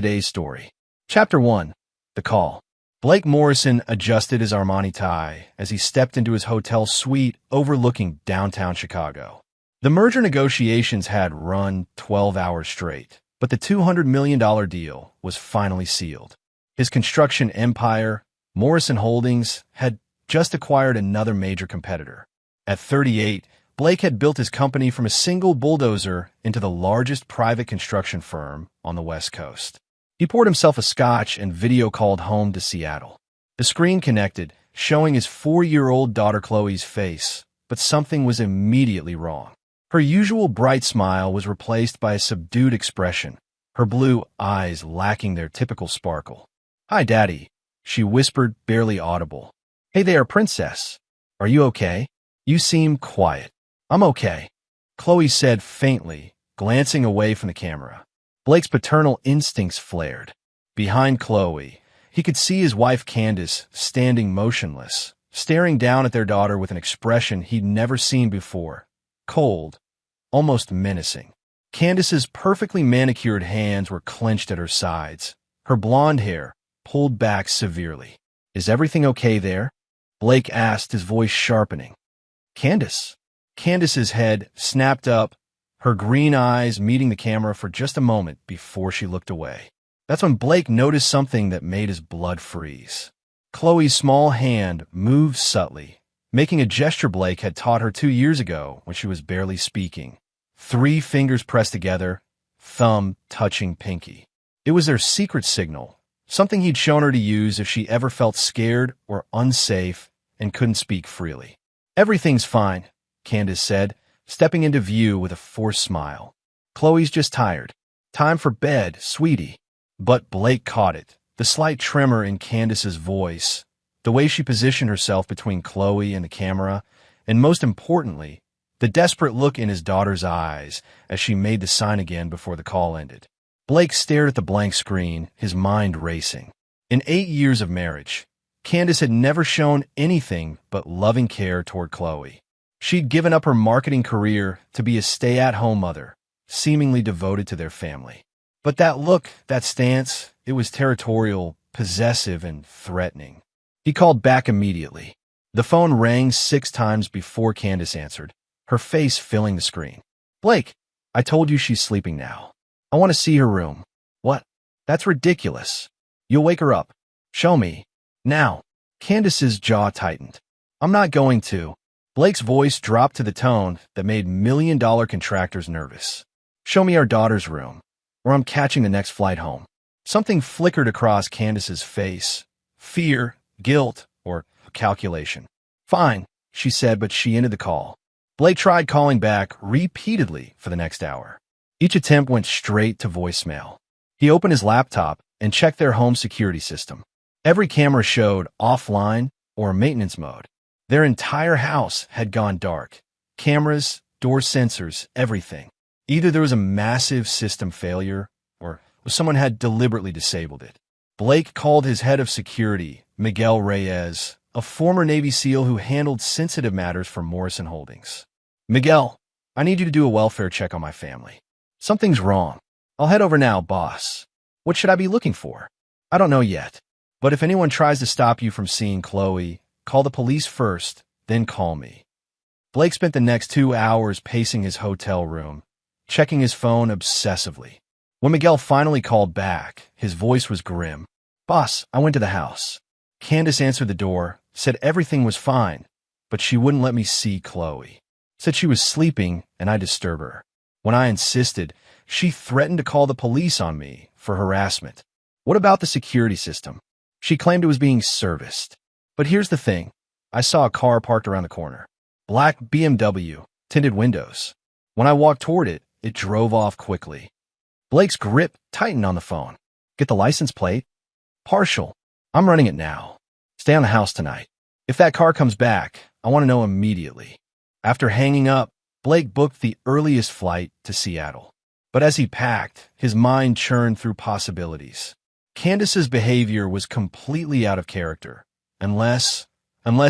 Today's story. Chapter 1. The Call. Blake Morrison adjusted his Armani tie as he stepped into his hotel suite overlooking downtown Chicago. The merger negotiations had run 12 hours straight, but the $200 million deal was finally sealed. His construction empire, Morrison Holdings, had just acquired another major competitor. At 38, Blake had built his company from a single bulldozer into the largest private construction firm on the West Coast. He poured himself a scotch and video called home to Seattle. The screen connected, showing his 4-year-old daughter Chloe's face, but something was immediately wrong. Her usual bright smile was replaced by a subdued expression, her blue eyes lacking their typical sparkle. "Hi, Daddy," she whispered, barely audible. "Hey there, Princess. Are you okay? You seem quiet." "I'm okay," Chloe said faintly, glancing away from the camera. Blake's paternal instincts flared. Behind Chloe, he could see his wife Candace standing motionless, staring down at their daughter with an expression he'd never seen before, cold, almost menacing. Candace's perfectly manicured hands were clenched at her sides, her blonde hair pulled back severely. "Is everything okay there?" Blake asked, his voice sharpening. "Candace?" Candace's head snapped up, her green eyes meeting the camera for just a moment before she looked away. That's when Blake noticed something that made his blood freeze. Chloe's small hand moved subtly, making a gesture Blake had taught her 2 years ago when she was barely speaking. 3 fingers pressed together, thumb touching pinky. It was their secret signal, something he'd shown her to use if she ever felt scared or unsafe and couldn't speak freely. "Everything's fine," Candace said, stepping into view with a forced smile. "Chloe's just tired. Time for bed, sweetie." But Blake caught it, the slight tremor in Candace's voice, the way she positioned herself between Chloe and the camera, and most importantly, the desperate look in his daughter's eyes as she made the sign again before the call ended. Blake stared at the blank screen, his mind racing. In 8 years of marriage, Candace had never shown anything but loving care toward Chloe. She'd given up her marketing career to be a stay-at-home mother, seemingly devoted to their family. But that look, that stance, it was territorial, possessive, and threatening. He called back immediately. The phone rang 6 times before Candace answered, her face filling the screen. "Blake, I told you she's sleeping now. I want to see her room." "What? That's ridiculous. You'll wake her up. Show me. Now." Candace's jaw tightened. "I'm not going to." Blake's voice dropped to the tone that made million-dollar contractors nervous. "Show me our daughter's room, or I'm catching the next flight home." Something flickered across Candace's face. Fear, guilt, or calculation. "Fine," she said, but she ended the call. Blake tried calling back repeatedly for the next hour. Each attempt went straight to voicemail. He opened his laptop and checked their home security system. Every camera showed offline or maintenance mode. Their entire house had gone dark. Cameras, door sensors, everything. Either there was a massive system failure, or someone had deliberately disabled it. Blake called his head of security, Miguel Reyes, a former Navy SEAL who handled sensitive matters for Morrison Holdings. "Miguel, I need you to do a welfare check on my family. Something's wrong. I'll head over now, boss. What should I be looking for?" "I don't know yet. But if anyone tries to stop you from seeing Chloe, call the police first, then call me." Blake spent the next 2 hours pacing his hotel room, checking his phone obsessively. When Miguel finally called back, his voice was grim. "Boss, I went to the house." Candace answered the door, said everything was fine, but she wouldn't let me see Chloe. Said she was sleeping and I'd disturb her. When I insisted, she threatened to call the police on me for harassment. "What about the security system?" She claimed it was being serviced. But here's the thing. I saw a car parked around the corner. Black BMW, tinted windows. When I walked toward it, it drove off quickly. Blake's grip tightened on the phone. "Get the license plate?" "Partial. I'm running it now. Stay on the house tonight. If that car comes back, I want to know immediately." After hanging up, Blake booked the earliest flight to Seattle. But as he packed, his mind churned through possibilities. Candace's behavior was completely out of character. Unless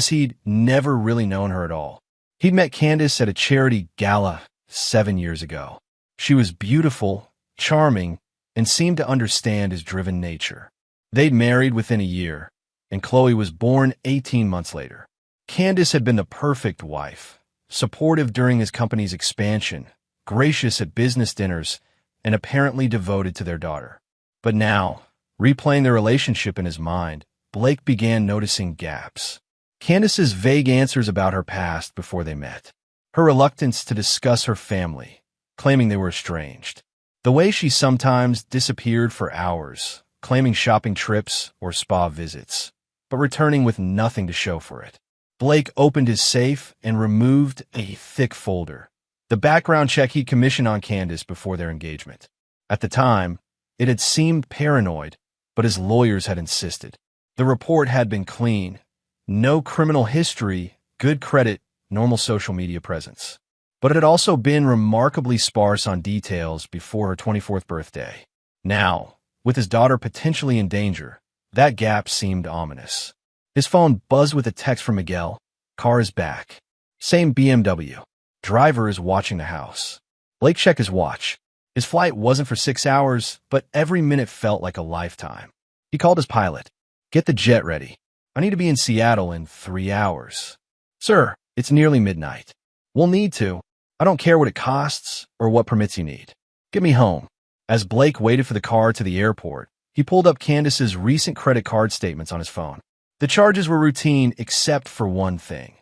he'd never really known her at all. He'd met Candace at a charity gala 7 years ago. She was beautiful, charming, and seemed to understand his driven nature. They'd married within a year, and Chloe was born 18 months later. Candace had been the perfect wife, supportive during his company's expansion, gracious at business dinners, and apparently devoted to their daughter. But now, replaying their relationship in his mind, Blake began noticing gaps. Candace's vague answers about her past before they met. Her reluctance to discuss her family, claiming they were estranged. The way she sometimes disappeared for hours, claiming shopping trips or spa visits, but returning with nothing to show for it. Blake opened his safe and removed a thick folder, the background check he commissioned on Candace before their engagement. At the time, it had seemed paranoid, but his lawyers had insisted. The report had been clean. No criminal history, good credit, normal social media presence. But it had also been remarkably sparse on details before her 24th birthday. Now, with his daughter potentially in danger, that gap seemed ominous. His phone buzzed with a text from Miguel. Car is back. Same BMW. Driver is watching the house. Blake checked his watch. His flight wasn't for 6 hours, but every minute felt like a lifetime. He called his pilot. Get the jet ready. I need to be in Seattle in 3 hours. Sir, it's nearly midnight. We'll need to. I don't care what it costs or what permits you need. Get me home. As Blake waited for the car to the airport, he pulled up Candace's recent credit card statements on his phone. The charges were routine except for one thing.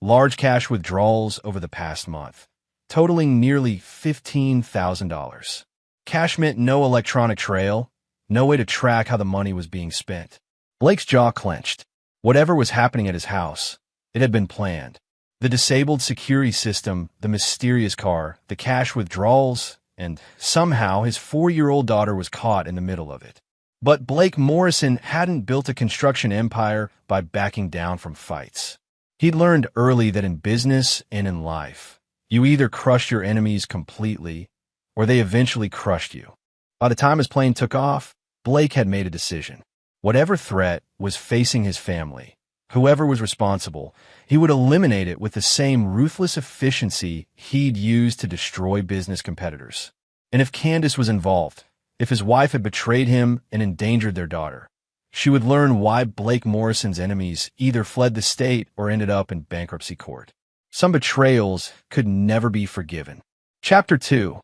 Large cash withdrawals over the past month, totaling nearly $15,000. Cash meant no electronic trail, no way to track how the money was being spent. Blake's jaw clenched. Whatever was happening at his house, it had been planned. The disabled security system, the mysterious car, the cash withdrawals, and somehow his 4-year-old daughter was caught in the middle of it. But Blake Morrison hadn't built a construction empire by backing down from fights. He'd learned early that in business and in life, you either crush your enemies completely, or they eventually crushed you. By the time his plane took off, Blake had made a decision. Whatever threat was facing his family, whoever was responsible, he would eliminate it with the same ruthless efficiency he'd used to destroy business competitors. And if Candace was involved, if his wife had betrayed him and endangered their daughter, she would learn why Blake Morrison's enemies either fled the state or ended up in bankruptcy court. Some betrayals could never be forgiven. Chapter 2.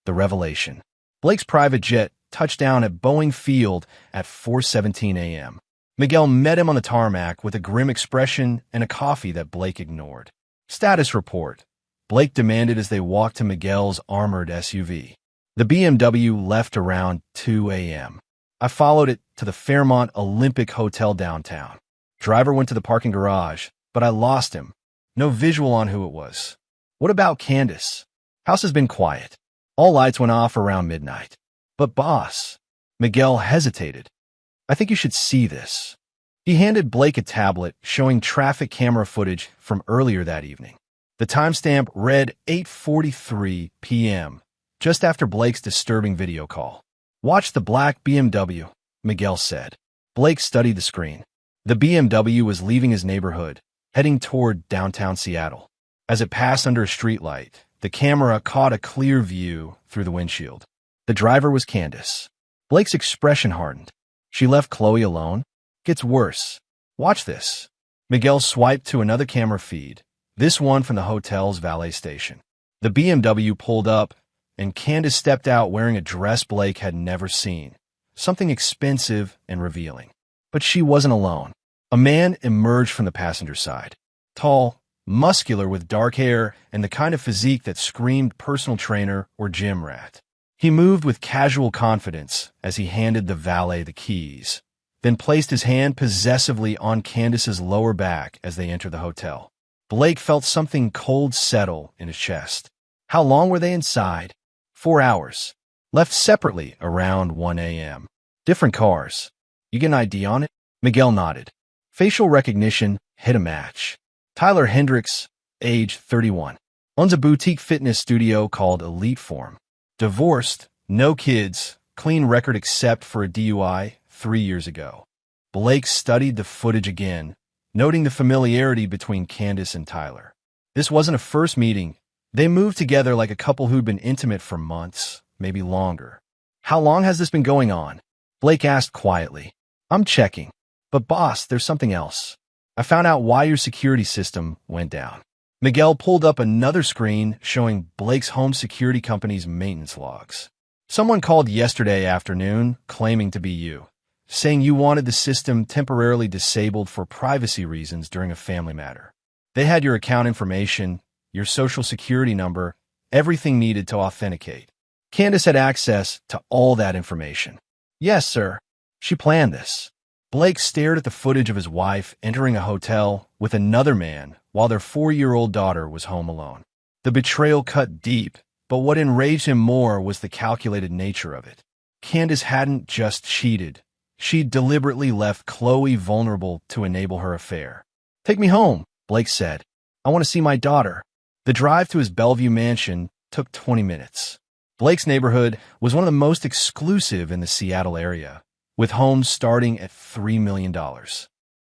The Revelation. Blake's private jet touched down at Boeing Field at 4:17 a.m. Miguel met him on the tarmac with a grim expression and a coffee that Blake ignored. Status report, Blake demanded as they walked to Miguel's armored SUV. The BMW left around 2 a.m. I followed it to the Fairmont Olympic Hotel downtown. Driver went to the parking garage, but I lost him. No visual on who it was. What about Candace? House has been quiet. All lights went off around midnight. But boss, Miguel hesitated. I think you should see this. He handed Blake a tablet showing traffic camera footage from earlier that evening. The timestamp read 8:43 p.m., just after Blake's disturbing video call. Watch the black BMW, Miguel said. Blake studied the screen. The BMW was leaving his neighborhood, heading toward downtown Seattle. As it passed under a streetlight, the camera caught a clear view through the windshield. The driver was Candace. Blake's expression hardened. She left Chloe alone? Gets worse. Watch this. Miguel swiped to another camera feed, this one from the hotel's valet station. The BMW pulled up, and Candace stepped out wearing a dress Blake had never seen, something expensive and revealing. But she wasn't alone. A man emerged from the passenger side. Tall, muscular with dark hair and the kind of physique that screamed personal trainer or gym rat. He moved with casual confidence as he handed the valet the keys, then placed his hand possessively on Candace's lower back as they entered the hotel. Blake felt something cold settle in his chest. How long were they inside? 4 hours. Left separately around 1 a.m. Different cars. You get an ID on it? Miguel nodded. Facial recognition hit a match. Tyler Hendricks, age 31. Owns a boutique fitness studio called Elite Form. Divorced, no kids, clean record except for a DUI 3 years ago. Blake studied the footage again, noting the familiarity between Candace and Tyler. This wasn't a first meeting. They moved together like a couple who'd been intimate for months, maybe longer. How long has this been going on? Blake asked quietly. I'm checking. But boss, there's something else. I found out why your security system went down. Miguel pulled up another screen showing Blake's home security company's maintenance logs. Someone called yesterday afternoon claiming to be you, saying you wanted the system temporarily disabled for privacy reasons during a family matter. They had your account information, your social security number, everything needed to authenticate. Candace had access to all that information. Yes, sir. She planned this. Blake stared at the footage of his wife entering a hotel with another man while their 4-year-old daughter was home alone. The betrayal cut deep, but what enraged him more was the calculated nature of it. Candace hadn't just cheated. She'd deliberately left Chloe vulnerable to enable her affair. Take me home, Blake said. I want to see my daughter. The drive to his Bellevue mansion took 20 minutes. Blake's neighborhood was one of the most exclusive in the Seattle area, with homes starting at $3 million.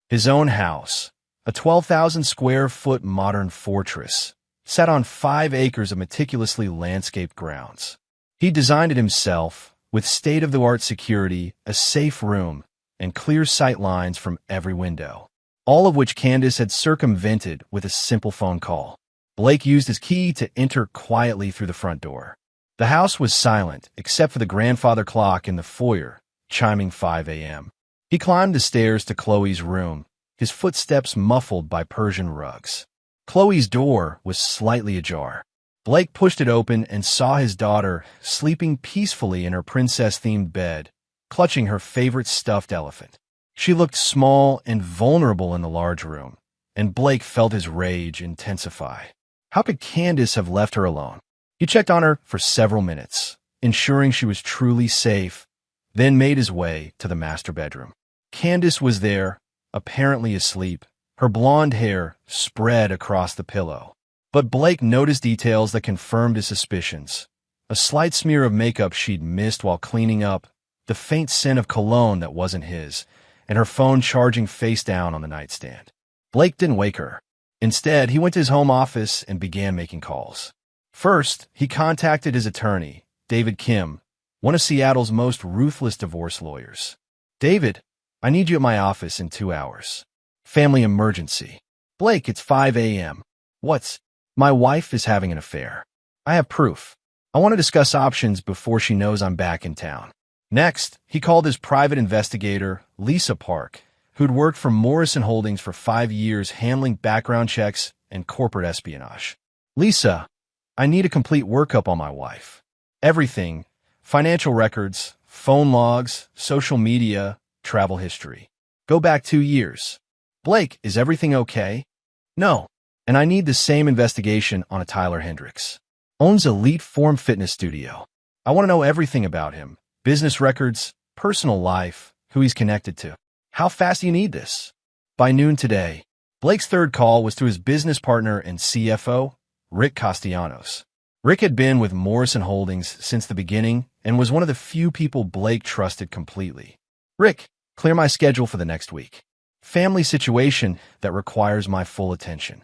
His own house, a 12,000-square-foot modern fortress, sat on 5 acres of meticulously landscaped grounds. He designed it himself, with state-of-the-art security, a safe room, and clear sight lines from every window, all of which Candace had circumvented with a simple phone call. Blake used his key to enter quietly through the front door. The house was silent, except for the grandfather clock in the foyer, chiming 5 a.m. He climbed the stairs to Chloe's room, his footsteps muffled by Persian rugs. Chloe's door was slightly ajar. Blake pushed it open and saw his daughter sleeping peacefully in her princess-themed bed, clutching her favorite stuffed elephant. She looked small and vulnerable in the large room, and Blake felt his rage intensify. How could Candace have left her alone? He checked on her for several minutes, ensuring she was truly safe, then made his way to the master bedroom. Candace was there, apparently asleep, her blonde hair spread across the pillow. But Blake noticed details that confirmed his suspicions. A slight smear of makeup she'd missed while cleaning up, the faint scent of cologne that wasn't his, and her phone charging face down on the nightstand. Blake didn't wake her. Instead, he went to his home office and began making calls. First, he contacted his attorney, David Kim, one of Seattle's most ruthless divorce lawyers. David, I need you at my office in 2 hours. Family emergency. Blake, it's 5 a.m. What's? My wife is having an affair. I have proof. I want to discuss options before she knows I'm back in town. Next, he called his private investigator, Lisa Park, who'd worked for Morrison Holdings for 5 years handling background checks and corporate espionage. Lisa, I need a complete workup on my wife. Everything, financial records, phone logs, social media, travel history. Go back 2 years. Blake, is everything okay? No. And I need the same investigation on a Tyler Hendricks. Owns Elite Form Fitness Studio. I want to know everything about him. Business records, personal life, who he's connected to. How fast do you need this? By noon today. Blake's third call was to his business partner and CFO, Rick Castellanos. Rick had been with Morrison Holdings since the beginning and was one of the few people Blake trusted completely. Rick, clear my schedule for the next week. Family situation that requires my full attention.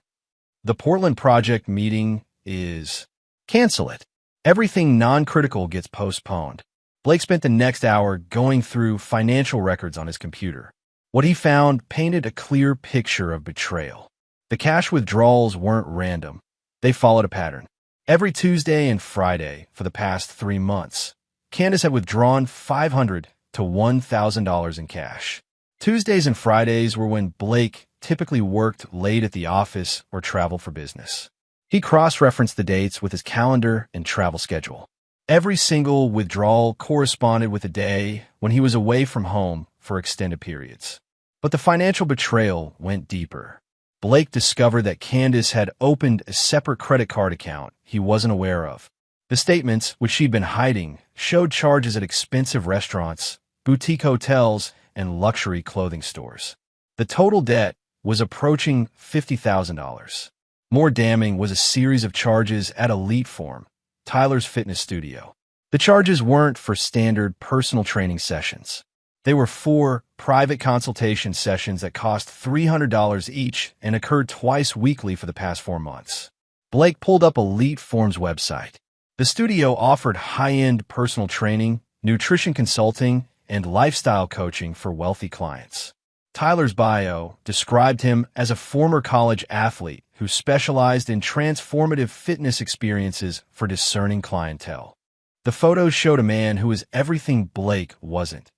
The Portland project meeting is... Cancel it. Everything non-critical gets postponed. Blake spent the next hour going through financial records on his computer. What he found painted a clear picture of betrayal. The cash withdrawals weren't random. They followed a pattern. Every Tuesday and Friday for the past 3 months, Candace had withdrawn $500 to $1,000 in cash. Tuesdays and Fridays were when Blake typically worked late at the office or traveled for business. He cross-referenced the dates with his calendar and travel schedule. Every single withdrawal corresponded with a day when he was away from home for extended periods. But the financial betrayal went deeper. Blake discovered that Candace had opened a separate credit card account he wasn't aware of. The statements, which she'd been hiding, showed charges at expensive restaurants, boutique hotels, and luxury clothing stores. The total debt was approaching $50,000. More damning was a series of charges at Elite Form, Tyler's fitness studio. The charges weren't for standard personal training sessions. They were 4 private consultation sessions that cost $300 each and occurred twice weekly for the past 4 months. Blake pulled up Elite Form's website. The studio offered high-end personal training, nutrition consulting, and lifestyle coaching for wealthy clients. Tyler's bio described him as a former college athlete who specialized in transformative fitness experiences for discerning clientele. The photos showed a man who was everything Blake wasn't.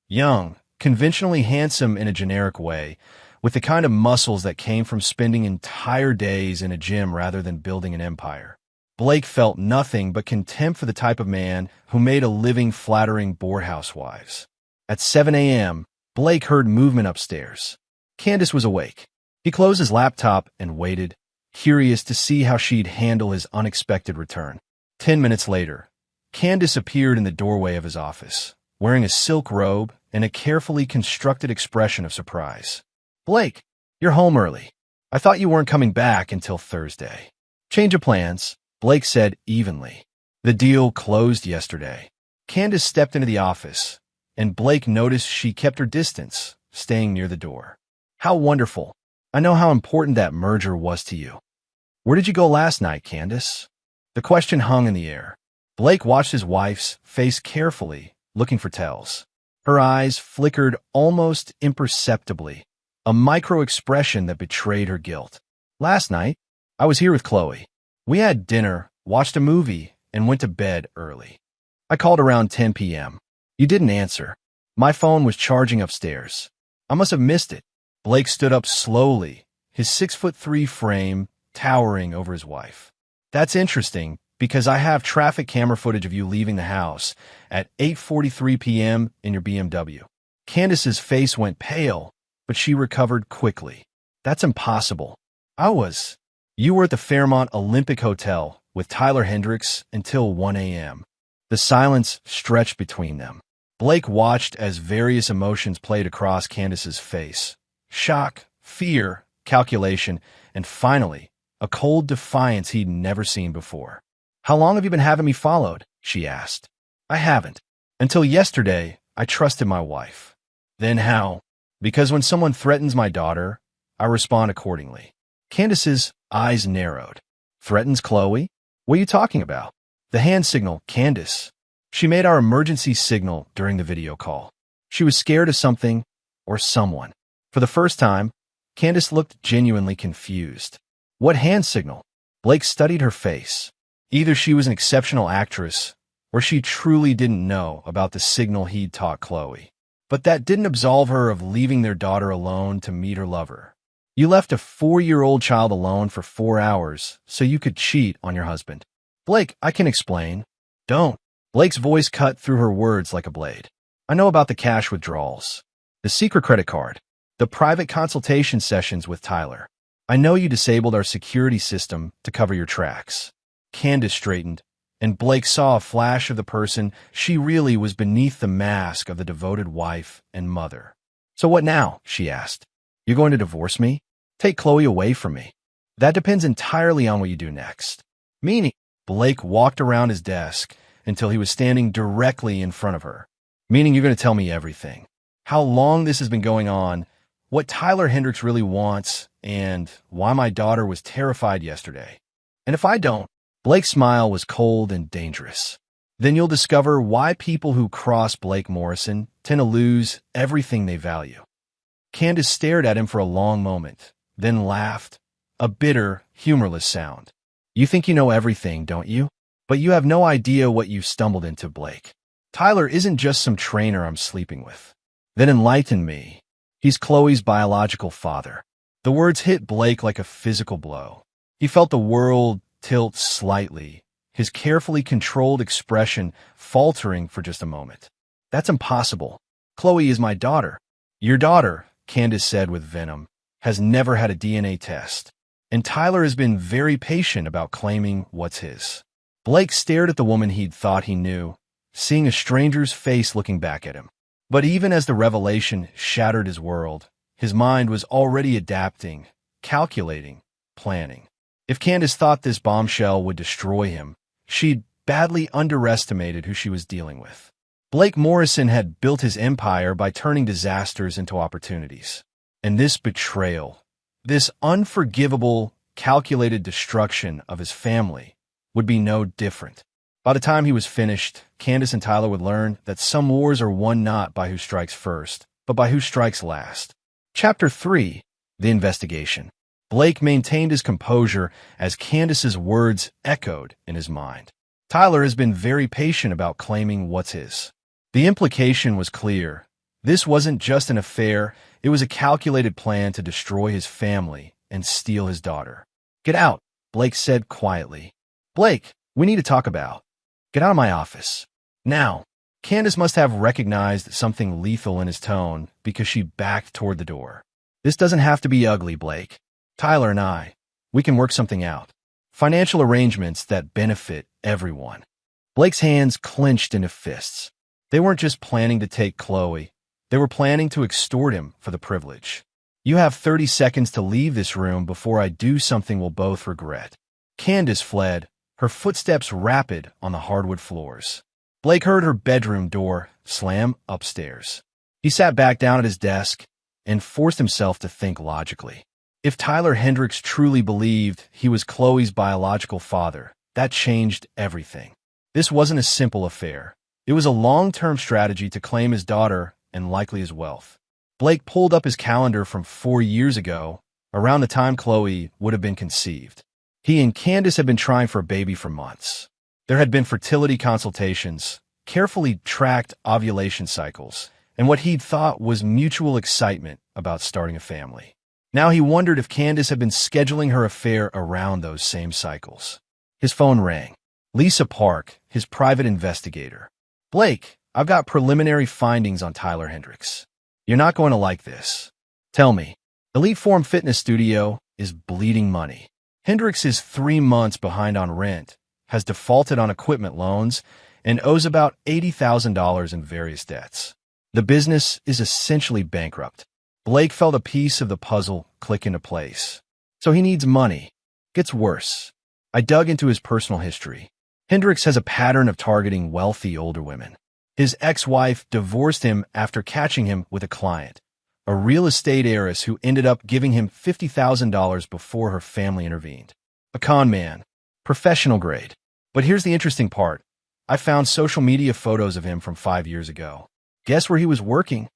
Young, conventionally handsome in a generic way, with the kind of muscles that came from spending entire days in a gym rather than building an empire. Blake felt nothing but contempt for the type of man who made a living flattering bored housewives. At 7 a.m., Blake heard movement upstairs. Candace was awake. He closed his laptop and waited, curious to see how she'd handle his unexpected return. 10 minutes later, Candace appeared in the doorway of his office, wearing a silk robe and a carefully constructed expression of surprise. "Blake, you're home early. I thought you weren't coming back until Thursday." "Change of plans," Blake said evenly. "The deal closed yesterday." Candace stepped into the office, and Blake noticed she kept her distance, staying near the door. "How wonderful. I know how important that merger was to you." "Where did you go last night, Candace?" The question hung in the air. Blake watched his wife's face carefully, looking for tells. Her eyes flickered almost imperceptibly, a micro-expression that betrayed her guilt. "Last night, I was here with Chloe. We had dinner, watched a movie, and went to bed early. I called around 10 p.m. You didn't answer. My phone was charging upstairs. I must have missed it." Blake stood up slowly, his 6'3" frame towering over his wife. "That's interesting, because I have traffic camera footage of you leaving the house at 8:43 p.m. in your BMW. Candace's face went pale, but she recovered quickly. "That's impossible. You were at the Fairmont Olympic Hotel with Tyler Hendricks until 1 a.m. The silence stretched between them. Blake watched as various emotions played across Candace's face. Shock, fear, calculation, and finally, a cold defiance he'd never seen before. "How long have you been having me followed?" she asked. "I haven't. Until yesterday, I trusted my wife." "Then how?" "Because when someone threatens my daughter, I respond accordingly." Candace's eyes narrowed. "Threatens Chloe? What are you talking about?" "The hand signal, Candace. She made our emergency signal during the video call. She was scared of something or someone." For the first time, Candace looked genuinely confused. "What hand signal?" Blake studied her face. Either she was an exceptional actress, or she truly didn't know about the signal he'd taught Chloe. But that didn't absolve her of leaving their daughter alone to meet her lover. "You left a 4-year-old child alone for 4 hours so you could cheat on your husband." "Blake, I can explain." "Don't." Blake's voice cut through her words like a blade. "I know about the cash withdrawals, the secret credit card, the private consultation sessions with Tyler. I know you disabled our security system to cover your tracks." Candace straightened, and Blake saw a flash of the person she really was beneath the mask of the devoted wife and mother. "So what now?" she asked. "You're going to divorce me? Take Chloe away from me?" "That depends entirely on what you do next." "Meaning?" Blake walked around his desk until he was standing directly in front of her. "Meaning you're going to tell me everything. How long this has been going on, what Tyler Hendricks really wants, and why my daughter was terrified yesterday. And if I don't," Blake's smile was cold and dangerous, "then you'll discover why people who cross Blake Morrison tend to lose everything they value." Candace stared at him for a long moment, then laughed, a bitter, humorless sound. "You think you know everything, don't you? But you have no idea what you've stumbled into, Blake. Tyler isn't just some trainer I'm sleeping with." "Then enlighten me." "He's Chloe's biological father." The words hit Blake like a physical blow. He felt the world tilt slightly, his carefully controlled expression faltering for just a moment. "That's impossible. Chloe is my daughter." "Your daughter," Candace said with venom, "has never had a DNA test. And Tyler has been very patient about claiming what's his." Blake stared at the woman he'd thought he knew, seeing a stranger's face looking back at him. But even as the revelation shattered his world, his mind was already adapting, calculating, planning. If Candace thought this bombshell would destroy him, she'd badly underestimated who she was dealing with. Blake Morrison had built his empire by turning disasters into opportunities. And this betrayal, this unforgivable, calculated destruction of his family, would be no different. By the time he was finished, Candace and Tyler would learn that some wars are won not by who strikes first, but by who strikes last. Chapter 3. The Investigation. Blake maintained his composure as Candace's words echoed in his mind. Tyler has been very patient about claiming what's his. The implication was clear. This wasn't just an affair, it was a calculated plan to destroy his family and steal his daughter. "Get out," Blake said quietly. "Blake, we need to talk about." "Get out of my office." Now. Candace must have recognized something lethal in his tone because she backed toward the door. "This doesn't have to be ugly, Blake. Tyler and we can work something out. Financial arrangements that benefit everyone." Blake's hands clenched into fists. They weren't just planning to take Chloe. They were planning to extort him for the privilege. "You have 30 seconds to leave this room before I do something we'll both regret." Candace fled, her footsteps rapid on the hardwood floors. Blake heard her bedroom door slam upstairs. He sat back down at his desk and forced himself to think logically. If Tyler Hendricks truly believed he was Chloe's biological father, that changed everything. This wasn't a simple affair. It was a long-term strategy to claim his daughter and likely his wealth. Blake pulled up his calendar from 4 years ago, around the time Chloe would have been conceived. He and Candace had been trying for a baby for months. There had been fertility consultations, carefully tracked ovulation cycles, and what he'd thought was mutual excitement about starting a family. Now he wondered if Candace had been scheduling her affair around those same cycles. His phone rang. Lisa Park, his private investigator. "Blake, I've got preliminary findings on Tyler Hendricks. You're not going to like this. Tell me." Elite Form Fitness Studio is bleeding money. Hendricks is 3 months behind on rent, has defaulted on equipment loans, and owes about $80,000 in various debts. The business is essentially bankrupt. Blake felt a piece of the puzzle click into place. So he needs money. Gets worse. I dug into his personal history. Hendricks has a pattern of targeting wealthy older women. His ex-wife divorced him after catching him with a client, a real estate heiress who ended up giving him $50,000 before her family intervened. A con man. Professional grade. But here's the interesting part. I found social media photos of him from 5 years ago. Guess where he was working?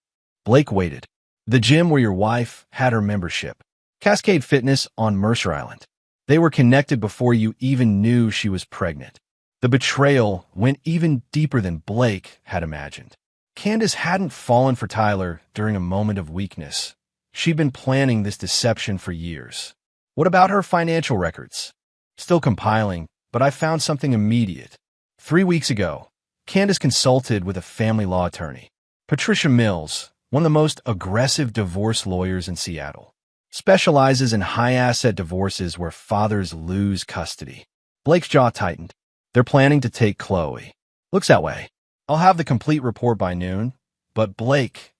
Blake waited. The gym where your wife had her membership. Cascade Fitness on Mercer Island. They were connected before you even knew she was pregnant. The betrayal went even deeper than Blake had imagined. Candace hadn't fallen for Tyler during a moment of weakness. She'd been planning this deception for years. What about her financial records? Still compiling, but I found something immediate. 3 weeks ago, Candace consulted with a family law attorney. Patricia Mills, one of the most aggressive divorce lawyers in Seattle, specializes in high-asset divorces where fathers lose custody. Blake's jaw tightened. They're planning to take Chloe. Looks that way. I'll have the complete report by noon. But Blake,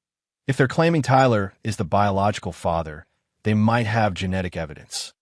if they're claiming Tyler is the biological father, they might have genetic evidence.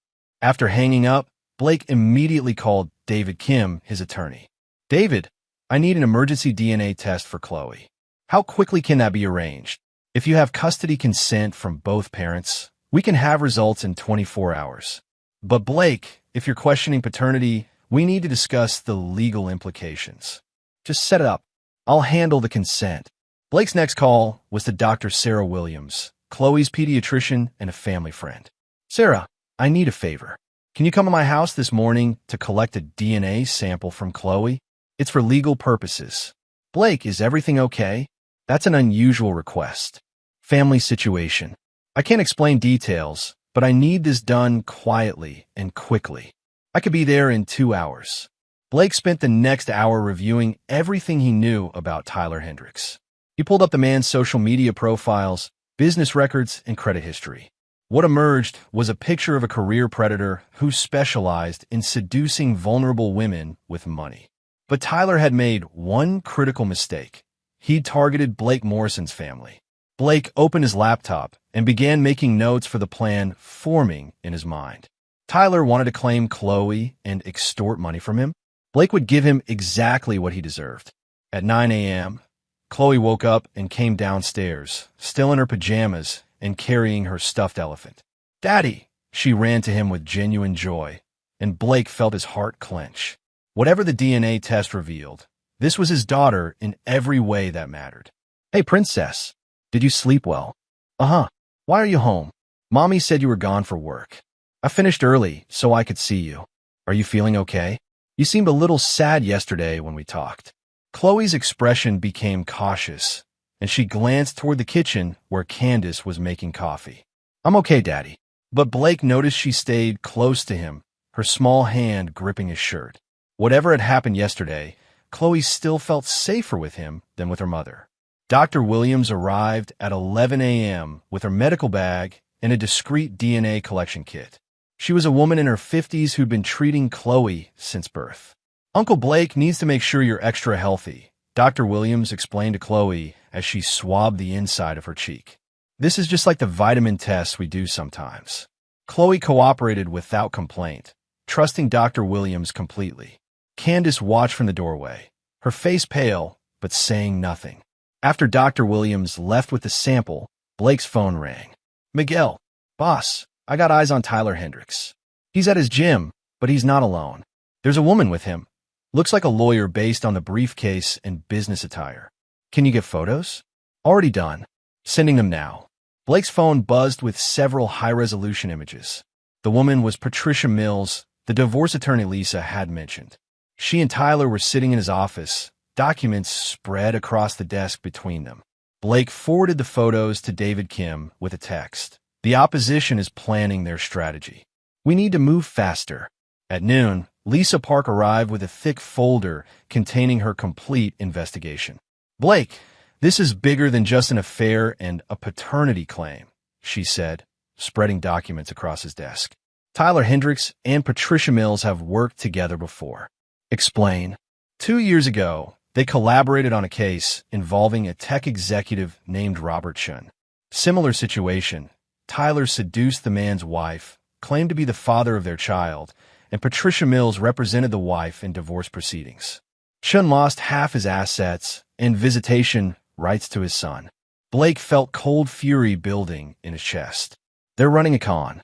After hanging up, Blake immediately called David Kim, his attorney. "David, I need an emergency DNA test for Chloe. How quickly can that be arranged? If you have custody consent from both parents, we can have results in 24 hours. But Blake, if you're questioning paternity, we need to discuss the legal implications. Just set it up. I'll handle the consent." Blake's next call was to Dr. Sarah Williams, Chloe's pediatrician and a family friend. "Sarah, I need a favor. Can you come to my house this morning to collect a DNA sample from Chloe? It's for legal purposes." "Blake, is everything okay?" "That's an unusual request. Family situation. I can't explain details, but I need this done quietly and quickly. I could be there in 2 hours." Blake spent the next hour reviewing everything he knew about Tyler Hendricks. He pulled up the man's social media profiles, business records, and credit history. What emerged was a picture of a career predator who specialized in seducing vulnerable women with money. But Tyler had made one critical mistake. He'd targeted Blake Morrison's family. Blake opened his laptop and began making notes for the plan forming in his mind. Tyler wanted to claim Chloe and extort money from him. Blake would give him exactly what he deserved. At 9 a.m., Chloe woke up and came downstairs, still in her pajamas and carrying her stuffed elephant. "Daddy!" She ran to him with genuine joy, and Blake felt his heart clench. Whatever the DNA test revealed, this was his daughter in every way that mattered. Hey, princess. Did you sleep well? Uh-huh. Why are you home? Mommy said you were gone for work. I finished early so I could see you. Are you feeling okay? You seemed a little sad yesterday when we talked. Chloe's expression became cautious, and she glanced toward the kitchen where Candace was making coffee. I'm okay, Daddy. But Blake noticed she stayed close to him, her small hand gripping his shirt. Whatever had happened yesterday, Chloe still felt safer with him than with her mother. Dr. Williams arrived at 11 a.m. with her medical bag and a discreet DNA collection kit. She was a woman in her 50s who'd been treating Chloe since birth. Uncle Blake needs to make sure you're extra healthy, Dr. Williams explained to Chloe as she swabbed the inside of her cheek. This is just like the vitamin tests we do sometimes. Chloe cooperated without complaint, trusting Dr. Williams completely. Candace watched from the doorway, her face pale, but saying nothing. After Dr. Williams left with the sample, Blake's phone rang. Miguel, boss, I got eyes on Tyler Hendricks. He's at his gym, but he's not alone. There's a woman with him. Looks like a lawyer based on the briefcase and business attire. Can you get photos? Already done. Sending them now. Blake's phone buzzed with several high-resolution images. The woman was Patricia Mills, the divorce attorney Lisa had mentioned. She and Tyler were sitting in his office, documents spread across the desk between them. Blake forwarded the photos to David Kim with a text. The opposition is planning their strategy. We need to move faster. At noon, Lisa Park arrived with a thick folder containing her complete investigation. Blake, this is bigger than just an affair and a paternity claim, she said, spreading documents across his desk. Tyler Hendricks and Patricia Mills have worked together before. Explain. 2 years ago, they collaborated on a case involving a tech executive named Robert Chun. Similar situation. Tyler seduced the man's wife, claimed to be the father of their child, and Patricia Mills represented the wife in divorce proceedings. Chun lost half his assets and visitation rights to his son. Blake felt cold fury building in his chest. They're running a con.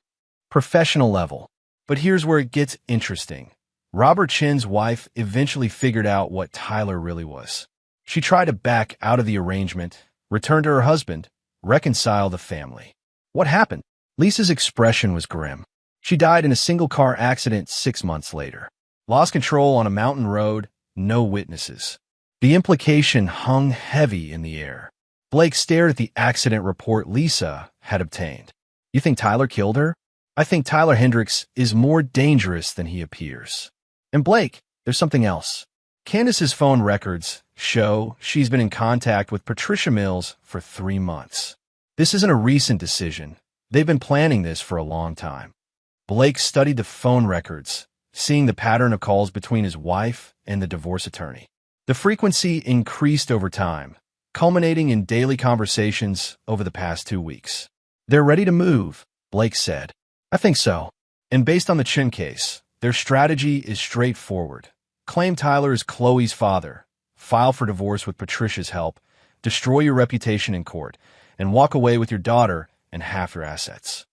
Professional level. But here's where it gets interesting. Robert Chin's wife eventually figured out what Tyler really was. She tried to back out of the arrangement, return to her husband, reconcile the family. What happened? Lisa's expression was grim. She died in a single-car accident 6 months later. Lost control on a mountain road, no witnesses. The implication hung heavy in the air. Blake stared at the accident report Lisa had obtained. You think Tyler killed her? I think Tyler Hendricks is more dangerous than he appears. And Blake, there's something else. Candace's phone records show she's been in contact with Patricia Mills for 3 months. This isn't a recent decision. They've been planning this for a long time. Blake studied the phone records, seeing the pattern of calls between his wife and the divorce attorney. The frequency increased over time, culminating in daily conversations over the past 2 weeks. They're ready to move, Blake said. I think so. And based on the Chin case, their strategy is straightforward. Claim Tyler is Chloe's father, file for divorce with Patricia's help, destroy your reputation in court, and walk away with your daughter and half your assets.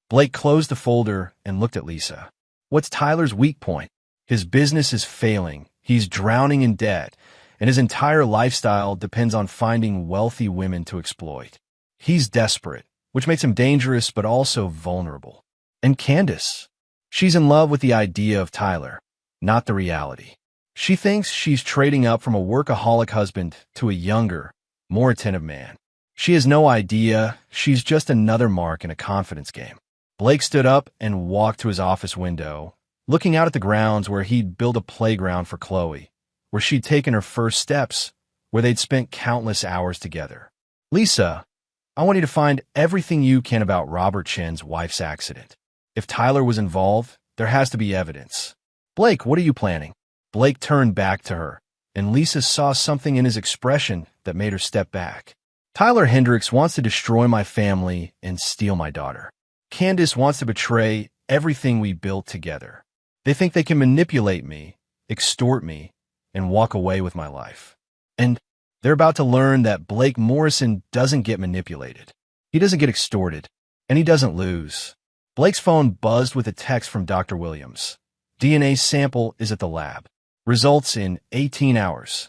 Blake closed the folder and looked at Lisa. What's Tyler's weak point? His business is failing, he's drowning in debt, and his entire lifestyle depends on finding wealthy women to exploit. He's desperate, which makes him dangerous but also vulnerable. And Candace? She's in love with the idea of Tyler, not the reality. She thinks she's trading up from a workaholic husband to a younger, more attentive man. She has no idea she's just another mark in a confidence game. Blake stood up and walked to his office window, looking out at the grounds where he'd built a playground for Chloe, where she'd taken her first steps, where they'd spent countless hours together. Lisa, I want you to find everything you can about Robert Chin's wife's accident. If Tyler was involved, there has to be evidence. Blake, what are you planning? Blake turned back to her, and Lisa saw something in his expression that made her step back. Tyler Hendricks wants to destroy my family and steal my daughter. Candace wants to betray everything we built together. They think they can manipulate me, extort me, and walk away with my life. And they're about to learn that Blake Morrison doesn't get manipulated. He doesn't get extorted, and he doesn't lose. Blake's phone buzzed with a text from Dr. Williams. DNA sample is at the lab. Results in 18 hours.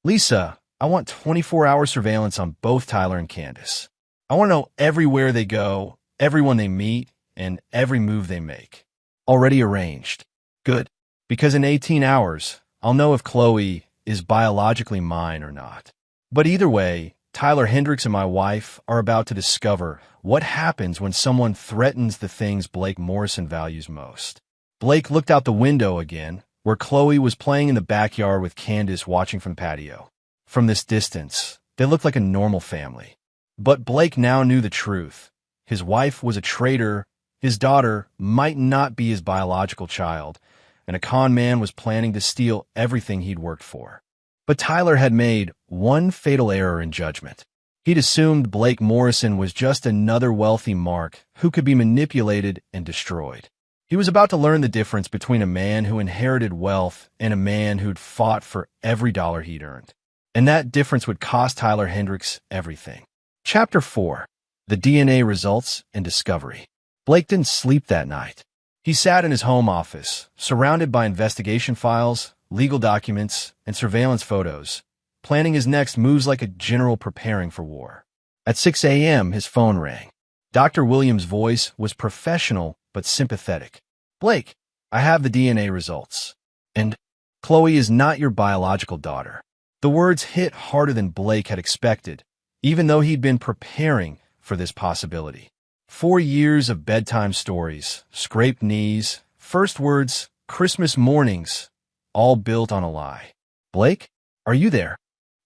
Lisa, I want 24-hour surveillance on both Tyler and Candace. I want to know everywhere they go, everyone they meet, and every move they make. Already arranged. Good. Because in 18 hours, I'll know if Chloe is biologically mine or not. But either way, Tyler Hendricks and my wife are about to discover what happens when someone threatens the things Blake Morrison values most. Blake looked out the window again, where Chloe was playing in the backyard with Candace watching from the patio. From this distance, they looked like a normal family. But Blake now knew the truth. His wife was a traitor, his daughter might not be his biological child, and a con man was planning to steal everything he'd worked for. But Tyler had made one fatal error in judgment. He'd assumed Blake Morrison was just another wealthy mark who could be manipulated and destroyed. He was about to learn the difference between a man who inherited wealth and a man who'd fought for every dollar he'd earned. And that difference would cost Tyler Hendricks everything. Chapter 4. The DNA Results and Discovery. Blake didn't sleep that night. He sat in his home office, surrounded by investigation files, legal documents, and surveillance photos, planning his next moves like a general preparing for war. At 6 a.m., his phone rang. Dr. Williams' voice was professional but sympathetic. Blake, I have the DNA results. And Chloe is not your biological daughter. The words hit harder than Blake had expected, even though he'd been preparing for this possibility. 4 years of bedtime stories, scraped knees, first words, Christmas mornings, all built on a lie. Blake, are you there?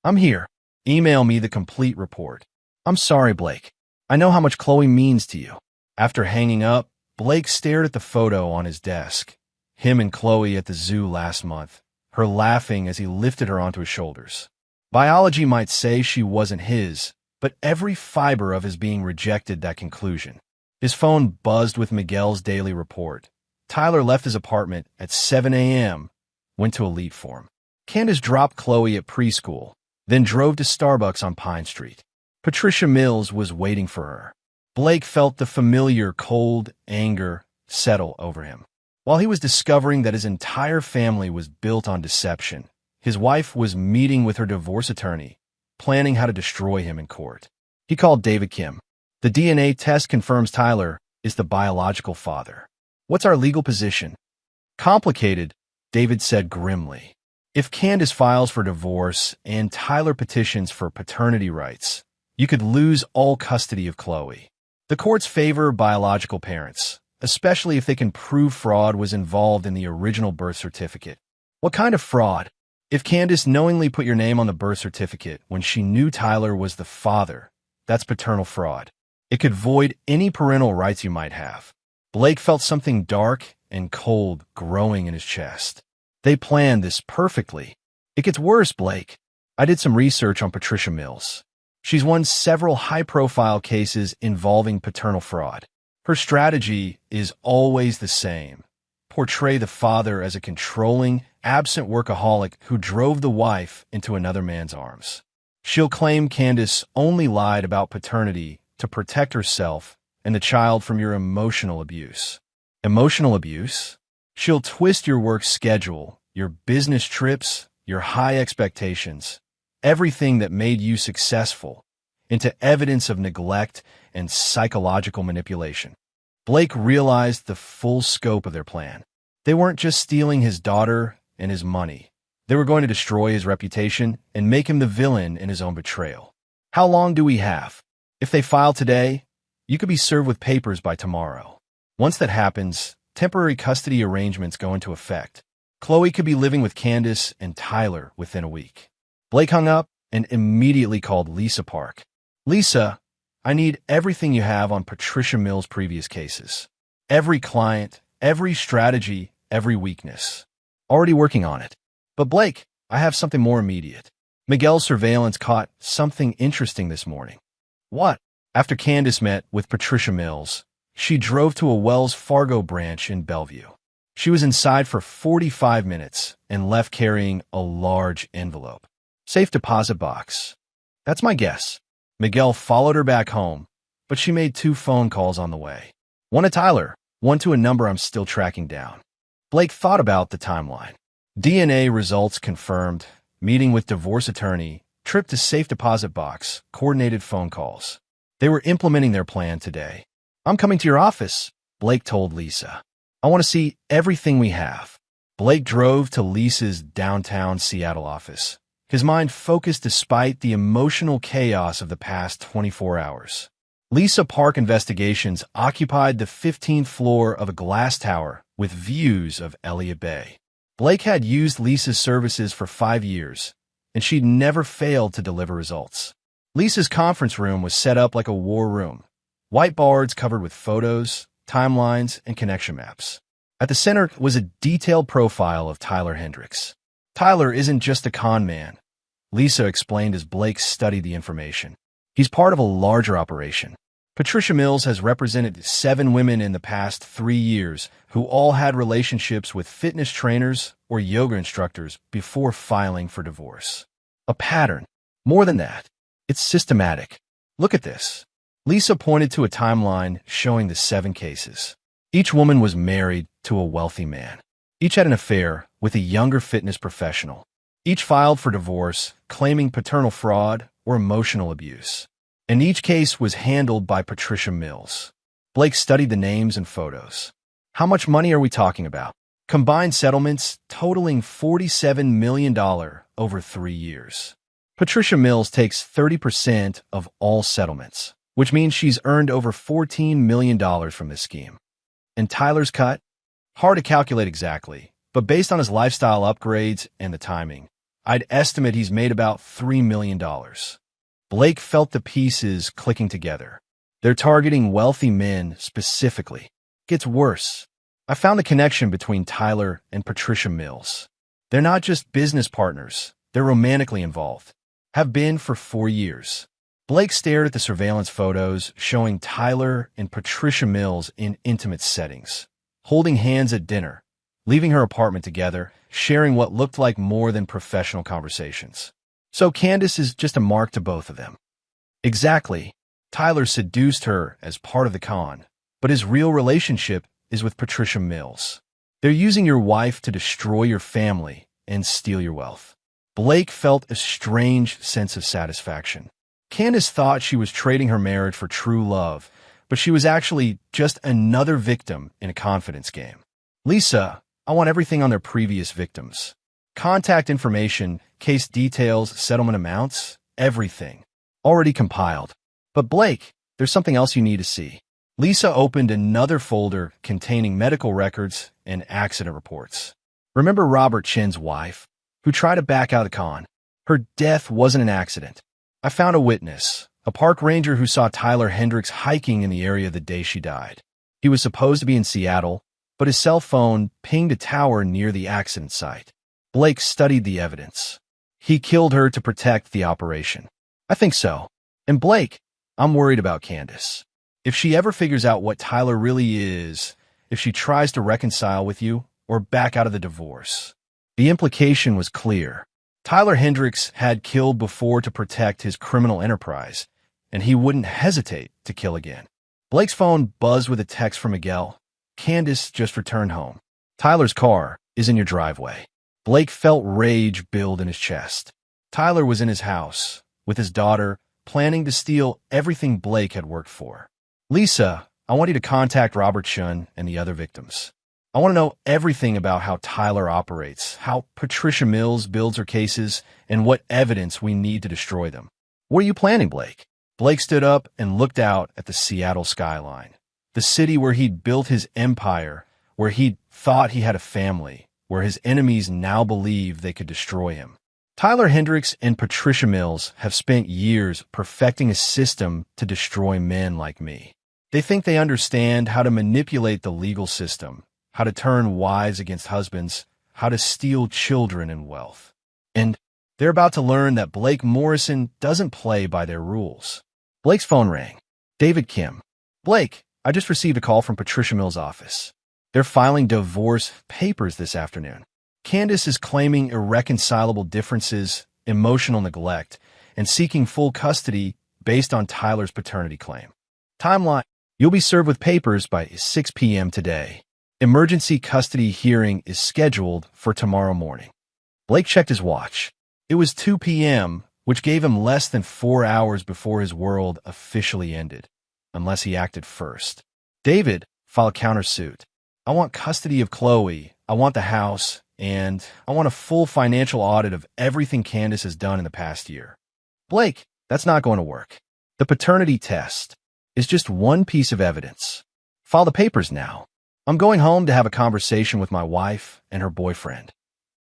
I'm here. Email me the complete report. I'm sorry, Blake. I know how much Chloe means to you. After hanging up, Blake stared at the photo on his desk. Him and Chloe at the zoo last month, her laughing as he lifted her onto his shoulders. Biology might say she wasn't his, but every fiber of his being rejected that conclusion. His phone buzzed with Miguel's daily report. Tyler left his apartment at 7 a.m., went to Elite Form. Candace dropped Chloe at preschool, then drove to Starbucks on Pine Street. Patricia Mills was waiting for her. Blake felt the familiar cold anger settle over him. While he was discovering that his entire family was built on deception, his wife was meeting with her divorce attorney, planning how to destroy him in court. He called David Kim. The DNA test confirms Tyler is the biological father. What's our legal position? Complicated, David said grimly. If Candace files for divorce and Tyler petitions for paternity rights, you could lose all custody of Chloe. The courts favor biological parents, especially if they can prove fraud was involved in the original birth certificate. What kind of fraud? If Candace knowingly put your name on the birth certificate when she knew Tyler was the father, that's paternal fraud. It could void any parental rights you might have. Blake felt something dark and cold growing in his chest. They planned this perfectly. It gets worse, Blake. I did some research on Patricia Mills. She's won several high-profile cases involving paternal fraud. Her strategy is always the same. Portray the father as a controlling, absent workaholic who drove the wife into another man's arms. She'll claim Candace only lied about paternity to protect herself and the child from your emotional abuse. Emotional abuse? She'll twist your work schedule, your business trips, your high expectations, everything that made you successful, into evidence of neglect and psychological manipulation. Blake realized the full scope of their plan. They weren't just stealing his daughter and his money. They were going to destroy his reputation and make him the villain in his own betrayal. How long do we have? If they file today, you could be served with papers by tomorrow. Once that happens, temporary custody arrangements go into effect. Chloe could be living with Candace and Tyler within a week. Blake hung up and immediately called Lisa Park. Lisa, I need everything you have on Patricia Mills' previous cases. Every client, every strategy, every weakness. Already working on it. But Blake, I have something more immediate. Miguel's surveillance caught something interesting this morning. What? After Candace met with Patricia Mills, she drove to a Wells Fargo branch in Bellevue. She was inside for 45 minutes and left carrying a large envelope. Safe deposit box. That's my guess. Miguel followed her back home, but she made 2 phone calls on the way. One to Tyler, one to a number I'm still tracking down. Blake thought about the timeline. DNA results confirmed. Meeting with divorce attorney. Trip to safe deposit box. Coordinated phone calls. They were implementing their plan today. I'm coming to your office, Blake told Lisa. I want to see everything we have. Blake drove to Lisa's downtown Seattle office, his mind focused despite the emotional chaos of the past 24 hours. Lisa Park Investigations occupied the 15th floor of a glass tower with views of Elliott Bay. Blake had used Lisa's services for 5 years, and she'd never failed to deliver results. Lisa's conference room was set up like a war room, whiteboards covered with photos, timelines, and connection maps. At the center was a detailed profile of Tyler Hendricks. Tyler isn't just a con man, Lisa explained as Blake studied the information. He's part of a larger operation. Patricia Mills has represented 7 women in the past 3 years who all had relationships with fitness trainers or yoga instructors before filing for divorce. A pattern. More than that, it's systematic. Look at this. Lisa pointed to a timeline showing the 7 cases. Each woman was married to a wealthy man. Each had an affair with a younger fitness professional. Each filed for divorce, claiming paternal fraud or emotional abuse. And each case was handled by Patricia Mills. Blake studied the names and photos. How much money are we talking about? Combined settlements totaling $47 million over 3 years. Patricia Mills takes 30% of all settlements, which means she's earned over $14 million from this scheme. And Tyler's cut? Hard to calculate exactly, but based on his lifestyle upgrades and the timing, I'd estimate he's made about $3 million. Blake felt the pieces clicking together. They're targeting wealthy men specifically. Gets worse. I found the connection between Tyler and Patricia Mills. They're not just business partners, they're romantically involved. Have been for 4 years. Blake stared at the surveillance photos showing Tyler and Patricia Mills in intimate settings, holding hands at dinner, leaving her apartment together, sharing what looked like more than professional conversations. So Candace is just a mark to both of them. Exactly. Tyler seduced her as part of the con, but his real relationship is with Patricia Mills. They're using your wife to destroy your family and steal your wealth. Blake felt a strange sense of satisfaction. Candace thought she was trading her marriage for true love, but she was actually just another victim in a confidence game. Lisa, I want everything on their previous victims. Contact information, case details, settlement amounts, everything. Already compiled. But Blake, there's something else you need to see. Lisa opened another folder containing medical records and accident reports. Remember Robert Chin's wife, who tried to back out of the con? Her death wasn't an accident. I found a witness, a park ranger who saw Tyler Hendricks hiking in the area the day she died. He was supposed to be in Seattle, but his cell phone pinged a tower near the accident site. Blake studied the evidence. He killed her to protect the operation. I think so. And Blake, I'm worried about Candace. If she ever figures out what Tyler really is, if she tries to reconcile with you or back out of the divorce. The implication was clear. Tyler Hendricks had killed before to protect his criminal enterprise, and he wouldn't hesitate to kill again. Blake's phone buzzed with a text from Miguel. Candace just returned home. Tyler's car is in your driveway. Blake felt rage build in his chest. Tyler was in his house, with his daughter, planning to steal everything Blake had worked for. Lisa, I want you to contact Robert Chun and the other victims. I want to know everything about how Tyler operates, how Patricia Mills builds her cases, and what evidence we need to destroy them. What are you planning, Blake? Blake stood up and looked out at the Seattle skyline, the city where he'd built his empire, where he'd thought he had a family, where his enemies now believed they could destroy him. Tyler Hendricks and Patricia Mills have spent years perfecting a system to destroy men like me. They think they understand how to manipulate the legal system, how to turn wives against husbands, how to steal children and wealth. And they're about to learn that Blake Morrison doesn't play by their rules. Blake's phone rang. David Kim. Blake, I just received a call from Patricia Mills' office. They're filing divorce papers this afternoon. Candace is claiming irreconcilable differences, emotional neglect, and seeking full custody based on Tyler's paternity claim. Timeline. You'll be served with papers by 6 p.m. today. Emergency custody hearing is scheduled for tomorrow morning. Blake checked his watch. It was 2 p.m., which gave him less than 4 hours before his world officially ended, unless he acted first. David filed countersuit. I want custody of Chloe, I want the house, and I want a full financial audit of everything Candace has done in the past year. Blake, that's not going to work. The paternity test is just one piece of evidence. File the papers now. I'm going home to have a conversation with my wife and her boyfriend.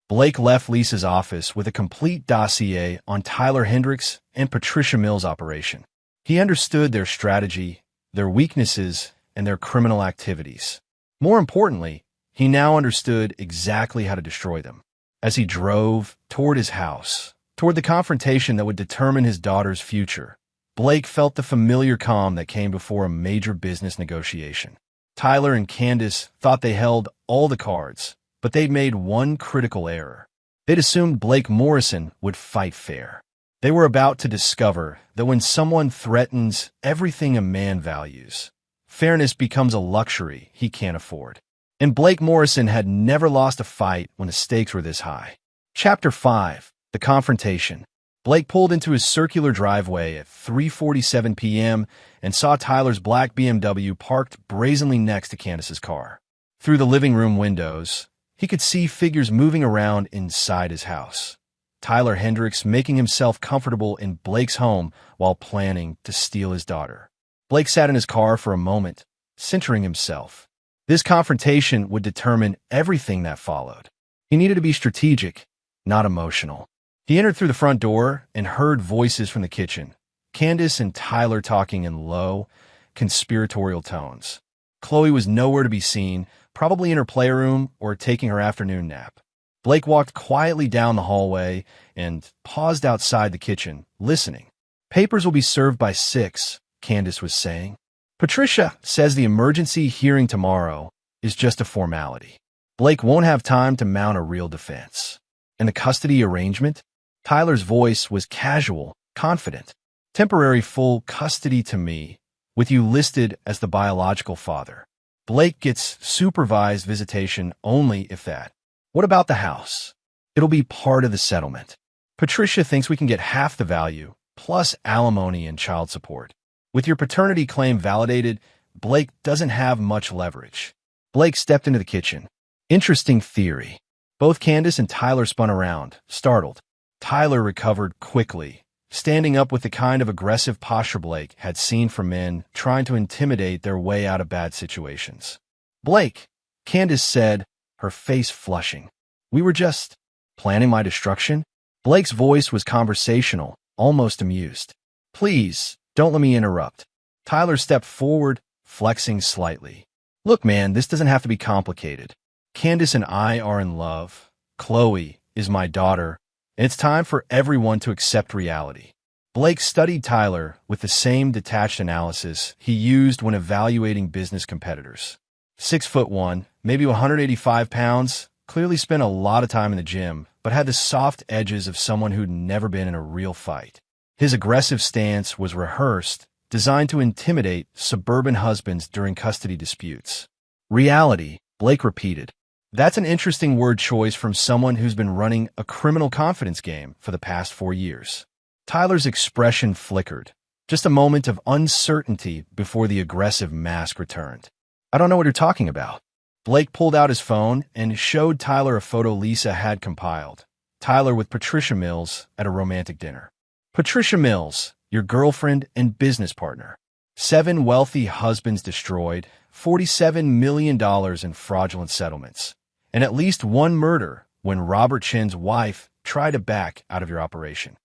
Blake left Lisa's office with a complete dossier on Tyler Hendricks and Patricia Mills' operation. He understood their strategy, their weaknesses, and their criminal activities. More importantly, he now understood exactly how to destroy them. As he drove toward his house, toward the confrontation that would determine his daughter's future, Blake felt the familiar calm that came before a major business negotiation. Tyler and Candace thought they held all the cards, but they'd made one critical error. They'd assumed Blake Morrison would fight fair. They were about to discover that when someone threatens everything a man values, fairness becomes a luxury he can't afford. And Blake Morrison had never lost a fight when the stakes were this high. Chapter 5. The Confrontation. Blake pulled into his circular driveway at 3:47 p.m. and saw Tyler's black BMW parked brazenly next to Candace's car. Through the living room windows, he could see figures moving around inside his house. Tyler Hendricks making himself comfortable in Blake's home while planning to steal his daughter. Blake sat in his car for a moment, centering himself. This confrontation would determine everything that followed. He needed to be strategic, not emotional. He entered through the front door and heard voices from the kitchen, Candace and Tyler talking in low, conspiratorial tones. Chloe was nowhere to be seen, probably in her playroom or taking her afternoon nap. Blake walked quietly down the hallway and paused outside the kitchen, listening. Papers will be served by 6, Candace was saying. Patricia says the emergency hearing tomorrow is just a formality. Blake won't have time to mount a real defense. And the custody arrangement? Tyler's voice was casual, confident. Temporary full custody to me, with you listed as the biological father. Blake gets supervised visitation only if that. What about the house? It'll be part of the settlement. Patricia thinks we can get half the value, plus alimony and child support. With your paternity claim validated, Blake doesn't have much leverage. Blake stepped into the kitchen. Interesting theory. Both Candace and Tyler spun around, startled. Tyler recovered quickly, standing up with the kind of aggressive posture Blake had seen from men trying to intimidate their way out of bad situations. Blake, Candace said, her face flushing. We were just planning my destruction? Blake's voice was conversational, almost amused. Please, don't let me interrupt. Tyler stepped forward, flexing slightly. Look, man, this doesn't have to be complicated. Candace and I are in love. Chloe is my daughter. And it's time for everyone to accept reality. Blake studied Tyler with the same detached analysis he used when evaluating business competitors. 6'1", maybe 185 pounds, clearly spent a lot of time in the gym, but had the soft edges of someone who'd never been in a real fight. His aggressive stance was rehearsed, designed to intimidate suburban husbands during custody disputes. Reality, Blake repeated. That's an interesting word choice from someone who's been running a criminal confidence game for the past 4 years. Tyler's expression flickered, just a moment of uncertainty before the aggressive mask returned. I don't know what you're talking about. Blake pulled out his phone and showed Tyler a photo Lisa had compiled. Tyler with Patricia Mills at a romantic dinner. Patricia Mills, your girlfriend and business partner. 7 wealthy husbands destroyed, $47 million in fraudulent settlements. And at least 1 murder when Robert Chin's wife tried to back out of your operation.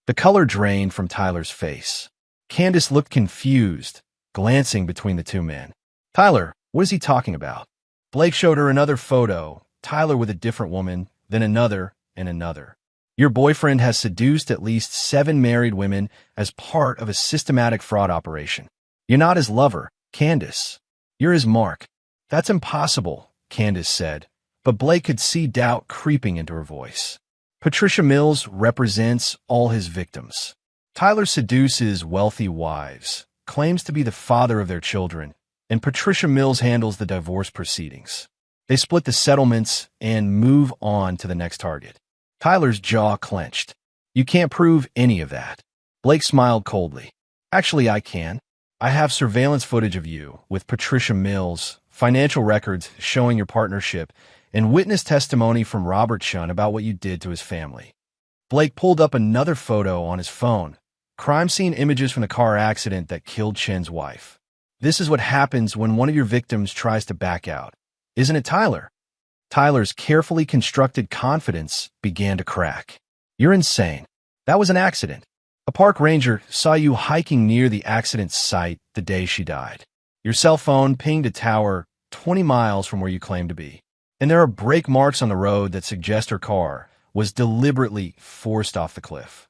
The color drained from Tyler's face. Candace looked confused, glancing between the 2 men. Tyler, what is he talking about? Blake showed her another photo, Tyler with a different woman, then another and another. Your boyfriend has seduced at least 7 married women as part of a systematic fraud operation. You're not his lover, Candace. You're his mark. That's impossible, Candace said. But Blake could see doubt creeping into her voice. Patricia Mills represents all his victims. Tyler seduces wealthy wives, claims to be the father of their children, and Patricia Mills handles the divorce proceedings. They split the settlements and move on to the next target. Tyler's jaw clenched. You can't prove any of that. Blake smiled coldly. Actually, I can. I have surveillance footage of you with Patricia Mills, financial records showing your partnership, and witness testimony from Robert Shun about what you did to his family. Blake pulled up another photo on his phone, crime scene images from the car accident that killed Chen's wife. This is what happens when one of your victims tries to back out. Isn't it, Tyler? Tyler's carefully constructed confidence began to crack. You're insane. That was an accident. A park ranger saw you hiking near the accident site the day she died. Your cell phone pinged a tower 20 miles from where you claim to be. And there are brake marks on the road that suggest her car was deliberately forced off the cliff.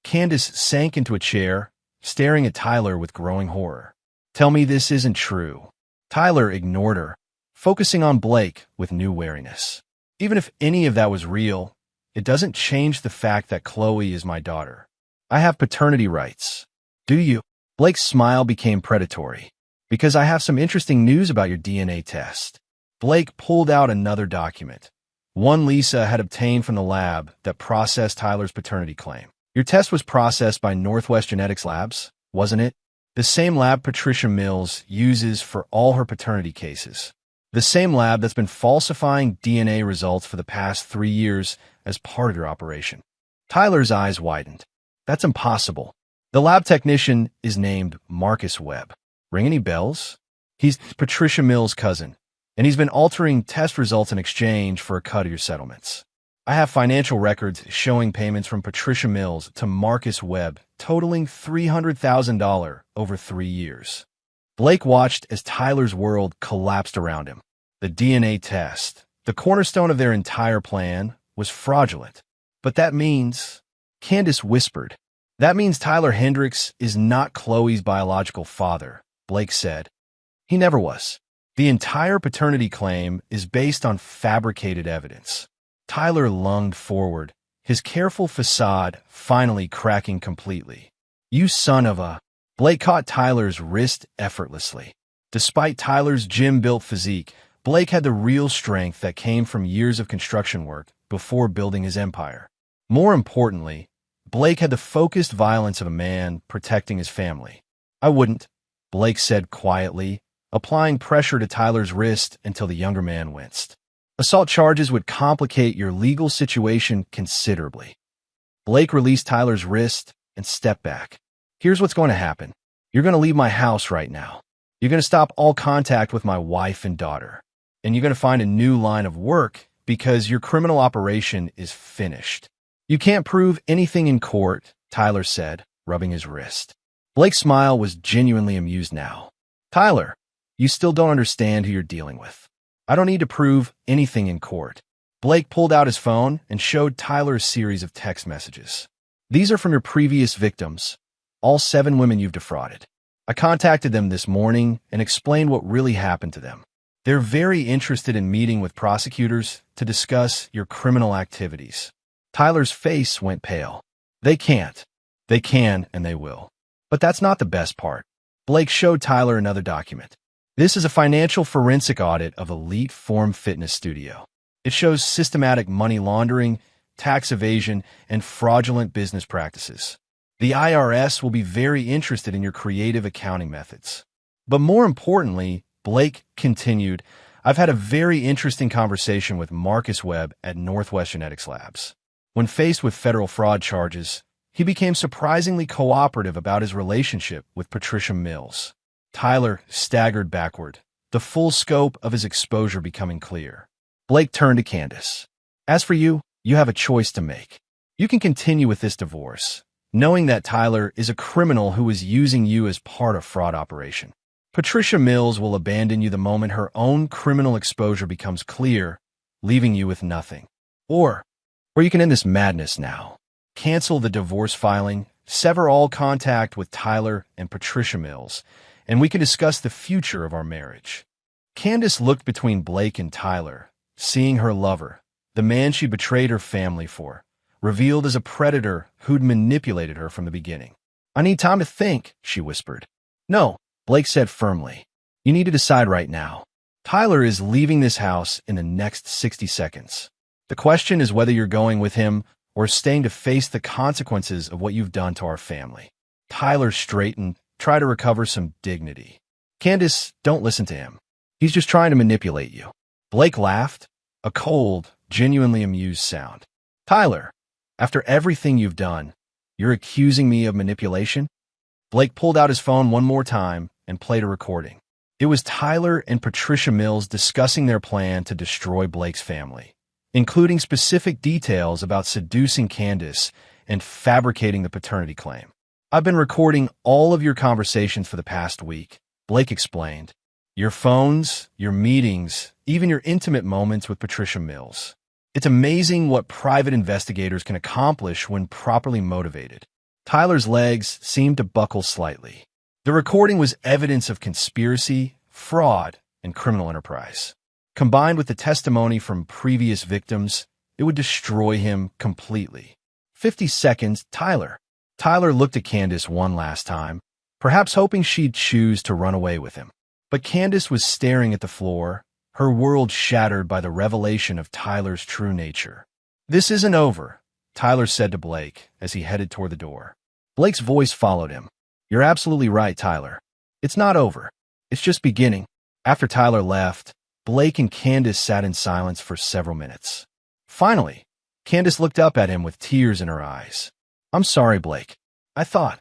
Candace sank into a chair, staring at Tyler with growing horror. Tell me this isn't true. Tyler ignored her, focusing on Blake with new wariness. Even if any of that was real, it doesn't change the fact that Chloe is my daughter. I have paternity rights. Do you? Blake's smile became predatory. Because I have some interesting news about your DNA test. Blake pulled out another document, one Lisa had obtained from the lab that processed Tyler's paternity claim. Your test was processed by Northwest Genetics Labs, wasn't it? The same lab Patricia Mills uses for all her paternity cases. The same lab that's been falsifying DNA results for the past 3 years as part of your operation. Tyler's eyes widened. That's impossible. The lab technician is named Marcus Webb. Ring any bells? He's Patricia Mills' cousin, and he's been altering test results in exchange for a cut of your settlements. I have financial records showing payments from Patricia Mills to Marcus Webb totaling $300,000 over 3 years. Blake watched as Tyler's world collapsed around him. The DNA test, the cornerstone of their entire plan, was fraudulent. But that means, Candace whispered, that means Tyler Hendricks is not Chloe's biological father, Blake said. He never was. The entire paternity claim is based on fabricated evidence. Tyler lunged forward, his careful facade finally cracking completely. You son of a... Blake caught Tyler's wrist effortlessly. Despite Tyler's gym-built physique, Blake had the real strength that came from years of construction work before building his empire. More importantly, Blake had the focused violence of a man protecting his family. I wouldn't, Blake said quietly, applying pressure to Tyler's wrist until the younger man winced. Assault charges would complicate your legal situation considerably. Blake released Tyler's wrist and stepped back. Here's what's going to happen. You're going to leave my house right now. You're going to stop all contact with my wife and daughter. And you're going to find a new line of work because your criminal operation is finished. You can't prove anything in court, Tyler said, rubbing his wrist. Blake's smile was genuinely amused now. Tyler, you still don't understand who you're dealing with. I don't need to prove anything in court. Blake pulled out his phone and showed Tyler a series of text messages. These are from your previous victims, all 7 women you've defrauded. I contacted them this morning and explained what really happened to them. They're very interested in meeting with prosecutors to discuss your criminal activities. Tyler's face went pale. They can't. They can, and they will. But that's not the best part. Blake showed Tyler another document. This is a financial forensic audit of Elite Form Fitness Studio. It shows systematic money laundering, tax evasion, and fraudulent business practices. The IRS will be very interested in your creative accounting methods. But more importantly, Blake continued, I've had a very interesting conversation with Marcus Webb at Northwest Genetics Labs. When faced with federal fraud charges, he became surprisingly cooperative about his relationship with Patricia Mills. Tyler staggered backward, the full scope of his exposure becoming clear. Blake turned to Candace. As for you, you have a choice to make. You can continue with this divorce, knowing that Tyler is a criminal who is using you as part of a fraud operation. Patricia Mills will abandon you the moment her own criminal exposure becomes clear, leaving you with nothing. Or you can end this madness now. Cancel the divorce filing, sever all contact with Tyler and Patricia Mills, and we can discuss the future of our marriage. Candace looked between Blake and Tyler, seeing her lover, the man she betrayed her family for, revealed as a predator who'd manipulated her from the beginning. I need time to think, she whispered. No, Blake said firmly. You need to decide right now. Tyler is leaving this house in the next 60 seconds. The question is whether you're going with him or staying to face the consequences of what you've done to our family. Tyler straightened, tried to recover some dignity. Candace, don't listen to him. He's just trying to manipulate you. Blake laughed, a cold, genuinely amused sound. Tyler, after everything you've done, you're accusing me of manipulation? Blake pulled out his phone one more time and played a recording. It was Tyler and Patricia Mills discussing their plan to destroy Blake's family, including specific details about seducing Candace and fabricating the paternity claim. I've been recording all of your conversations for the past week, Blake explained. Your phones, your meetings, even your intimate moments with Patricia Mills. It's amazing what private investigators can accomplish when properly motivated. Tyler's legs seemed to buckle slightly. The recording was evidence of conspiracy, fraud, and criminal enterprise. Combined with the testimony from previous victims, it would destroy him completely. 50 seconds, Tyler. Tyler looked at Candace one last time, perhaps hoping she'd choose to run away with him. But Candace was staring at the floor, her world shattered by the revelation of Tyler's true nature. This isn't over, Tyler said to Blake as he headed toward the door. Blake's voice followed him. You're absolutely right, Tyler. It's not over. It's just beginning. After Tyler left, Blake and Candace sat in silence for several minutes. Finally, Candace looked up at him with tears in her eyes. I'm sorry, Blake. I thought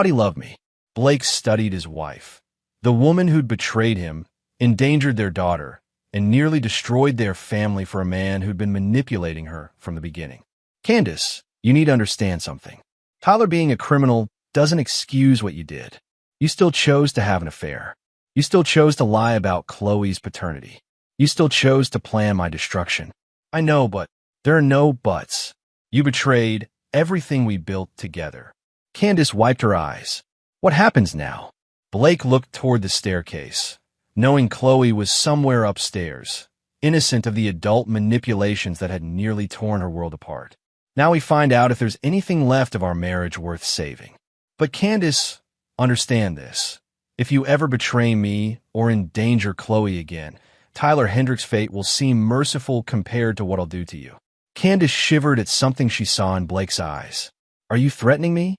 he loved me. Blake studied his wife. The woman who'd betrayed him, endangered their daughter, and nearly destroyed their family for a man who'd been manipulating her from the beginning. Candace, you need to understand something. Tyler being a criminal doesn't excuse what you did. You still chose to have an affair. You still chose to lie about Chloe's paternity. You still chose to plan my destruction. I know, but there are no buts. You betrayed everything we built together. Candace wiped her eyes. What happens now? Blake looked toward the staircase, knowing Chloe was somewhere upstairs, innocent of the adult manipulations that had nearly torn her world apart. Now we find out if there's anything left of our marriage worth saving. But Candace, understand this. If you ever betray me or endanger Chloe again, Tyler Hendrick's fate will seem merciful compared to what I'll do to you. Candace shivered at something she saw in Blake's eyes. Are you threatening me?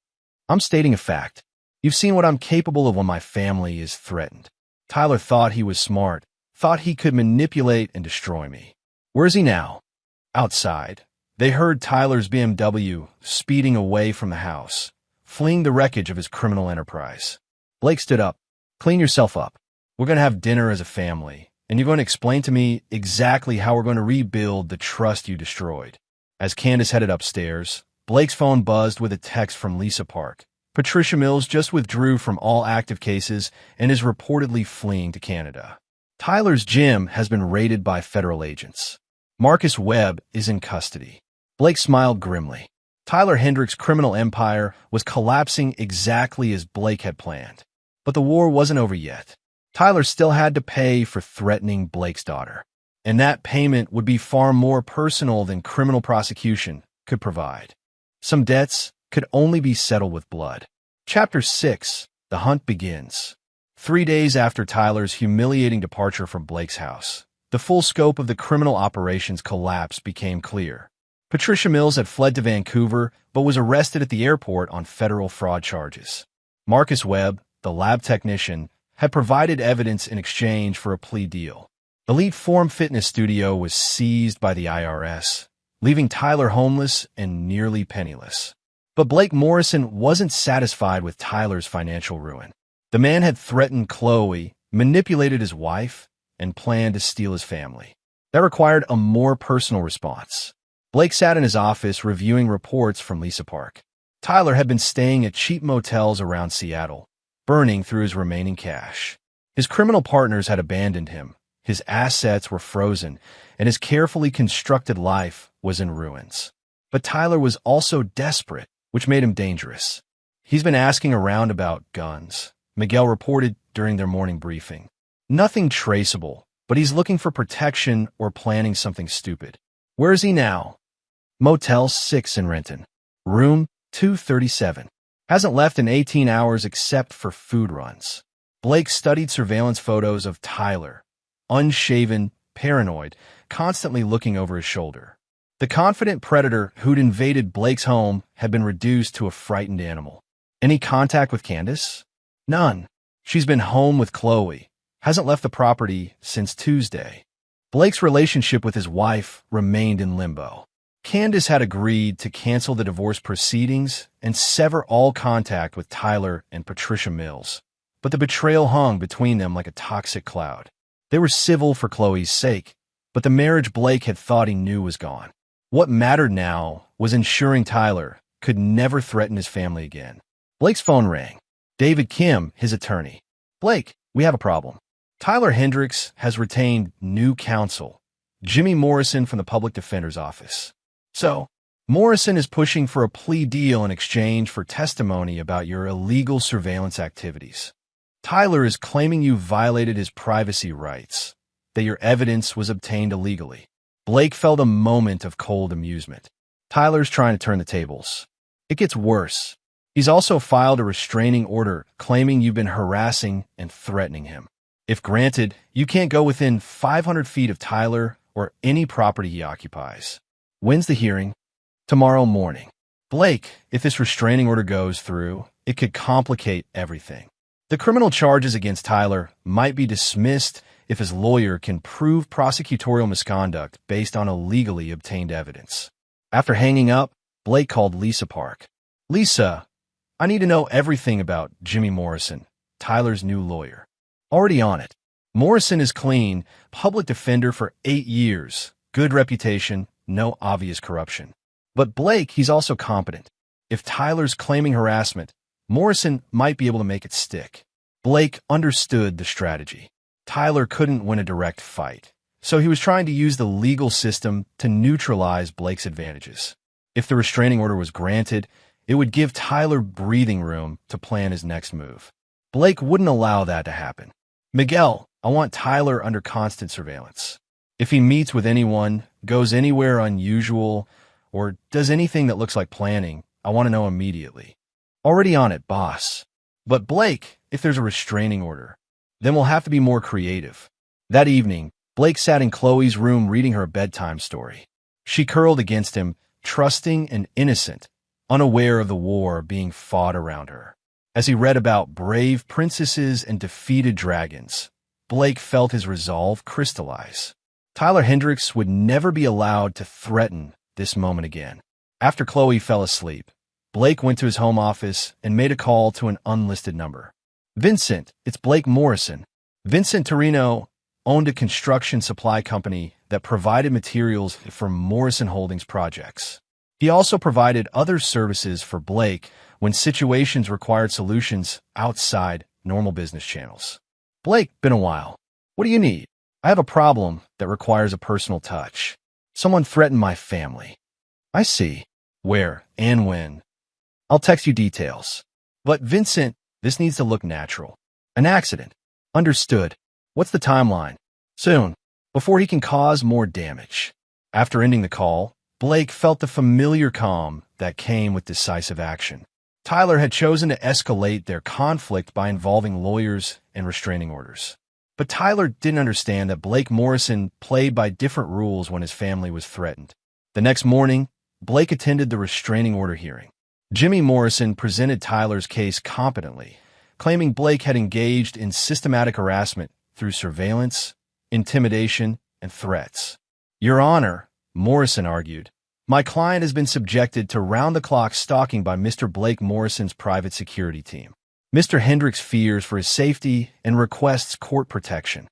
I'm stating a fact. You've seen what I'm capable of when my family is threatened. Tyler thought he was smart, thought he could manipulate and destroy me. Where is he now? Outside. They heard Tyler's BMW speeding away from the house, fleeing the wreckage of his criminal enterprise. Blake stood up. Clean yourself up. We're going to have dinner as a family, and you're going to explain to me exactly how we're going to rebuild the trust you destroyed. As Candace headed upstairs, Blake's phone buzzed with a text from Lisa Park. Patricia Mills just withdrew from all active cases and is reportedly fleeing to Canada. Tyler's gym has been raided by federal agents. Marcus Webb is in custody. Blake smiled grimly. Tyler Hendrick's criminal empire was collapsing exactly as Blake had planned. But the war wasn't over yet. Tyler still had to pay for threatening Blake's daughter. And that payment would be far more personal than criminal prosecution could provide. Some debts could only be settled with blood. Chapter 6. The Hunt Begins. 3 days after Tyler's humiliating departure from Blake's house, the full scope of the criminal operations collapse became clear. Patricia Mills had fled to Vancouver, but was arrested at the airport on federal fraud charges. Marcus Webb, the lab technician, had provided evidence in exchange for a plea deal. Elite Form Fitness Studio was seized by the IRS, leaving Tyler homeless and nearly penniless. But Blake Morrison wasn't satisfied with Tyler's financial ruin. The man had threatened Chloe, manipulated his wife, and planned to steal his family. That required a more personal response. Blake sat in his office reviewing reports from Lisa Park. Tyler had been staying at cheap motels around Seattle, burning through his remaining cash. His criminal partners had abandoned him, his assets were frozen, and his carefully constructed life was in ruins. But Tyler was also desperate, which made him dangerous. He's been asking around about guns, Miguel reported during their morning briefing. Nothing traceable, but he's looking for protection or planning something stupid. Where is he now? Motel 6 in Renton. Room 237. Hasn't left in 18 hours except for food runs. Blake studied surveillance photos of Tyler, unshaven, paranoid, constantly looking over his shoulder. The confident predator who'd invaded Blake's home had been reduced to a frightened animal. Any contact with Candace? None. She's been home with Chloe. Hasn't left the property since Tuesday. Blake's relationship with his wife remained in limbo. Candace had agreed to cancel the divorce proceedings and sever all contact with Tyler and Patricia Mills. But the betrayal hung between them like a toxic cloud. They were civil for Chloe's sake, but the marriage Blake had thought he knew was gone. What mattered now was ensuring Tyler could never threaten his family again. Blake's phone rang. David Kim, his attorney. Blake, we have a problem. Tyler Hendricks has retained new counsel, Jimmy Morrison from the public defender's office. So, Morrison is pushing for a plea deal in exchange for testimony about your illegal surveillance activities. Tyler is claiming you violated his privacy rights, that your evidence was obtained illegally. Blake felt a moment of cold amusement. Tyler's trying to turn the tables. It gets worse. He's also filed a restraining order claiming you've been harassing and threatening him. If granted, you can't go within 500 feet of Tyler or any property he occupies. When's the hearing? Tomorrow morning. Blake, if this restraining order goes through, it could complicate everything. The criminal charges against Tyler might be dismissed if his lawyer can prove prosecutorial misconduct based on illegally obtained evidence. After hanging up, Blake called Lisa Park. Lisa, I need to know everything about Jimmy Morrison, Tyler's new lawyer. Already on it. Morrison is clean, public defender for 8 years, good reputation, no obvious corruption. But Blake, he's also competent. If Tyler's claiming harassment, Morrison might be able to make it stick. Blake understood the strategy. Tyler couldn't win a direct fight, so he was trying to use the legal system to neutralize Blake's advantages. If the restraining order was granted, it would give Tyler breathing room to plan his next move. Blake wouldn't allow that to happen. Miguel, I want Tyler under constant surveillance. If he meets with anyone, goes anywhere unusual, or does anything that looks like planning, I want to know immediately. Already on it, boss. But Blake, if there's a restraining order, then we'll have to be more creative. That evening, Blake sat in Chloe's room reading her a bedtime story. She curled against him, trusting and innocent, unaware of the war being fought around her. As he read about brave princesses and defeated dragons, Blake felt his resolve crystallize. Tyler Hendricks would never be allowed to threaten this moment again. After Chloe fell asleep, Blake went to his home office and made a call to an unlisted number. Vincent, it's Blake Morrison. Vincent Torino owned a construction supply company that provided materials for Morrison Holdings projects. He also provided other services for Blake when situations required solutions outside normal business channels. Blake, been a while. What do you need? I have a problem that requires a personal touch. Someone threatened my family. I see. Where and when? I'll text you details. But Vincent, this needs to look natural. An accident. Understood. What's the timeline? Soon. Before he can cause more damage. After ending the call, Blake felt the familiar calm that came with decisive action. Tyler had chosen to escalate their conflict by involving lawyers and restraining orders. But Tyler didn't understand that Blake Morrison played by different rules when his family was threatened. The next morning, Blake attended the restraining order hearing. Jimmy Morrison presented Tyler's case competently, claiming Blake had engaged in systematic harassment through surveillance, intimidation, and threats. Your Honor, Morrison argued, my client has been subjected to round-the-clock stalking by Mr. Blake Morrison's private security team. Mr. Hendricks fears for his safety and requests court protection.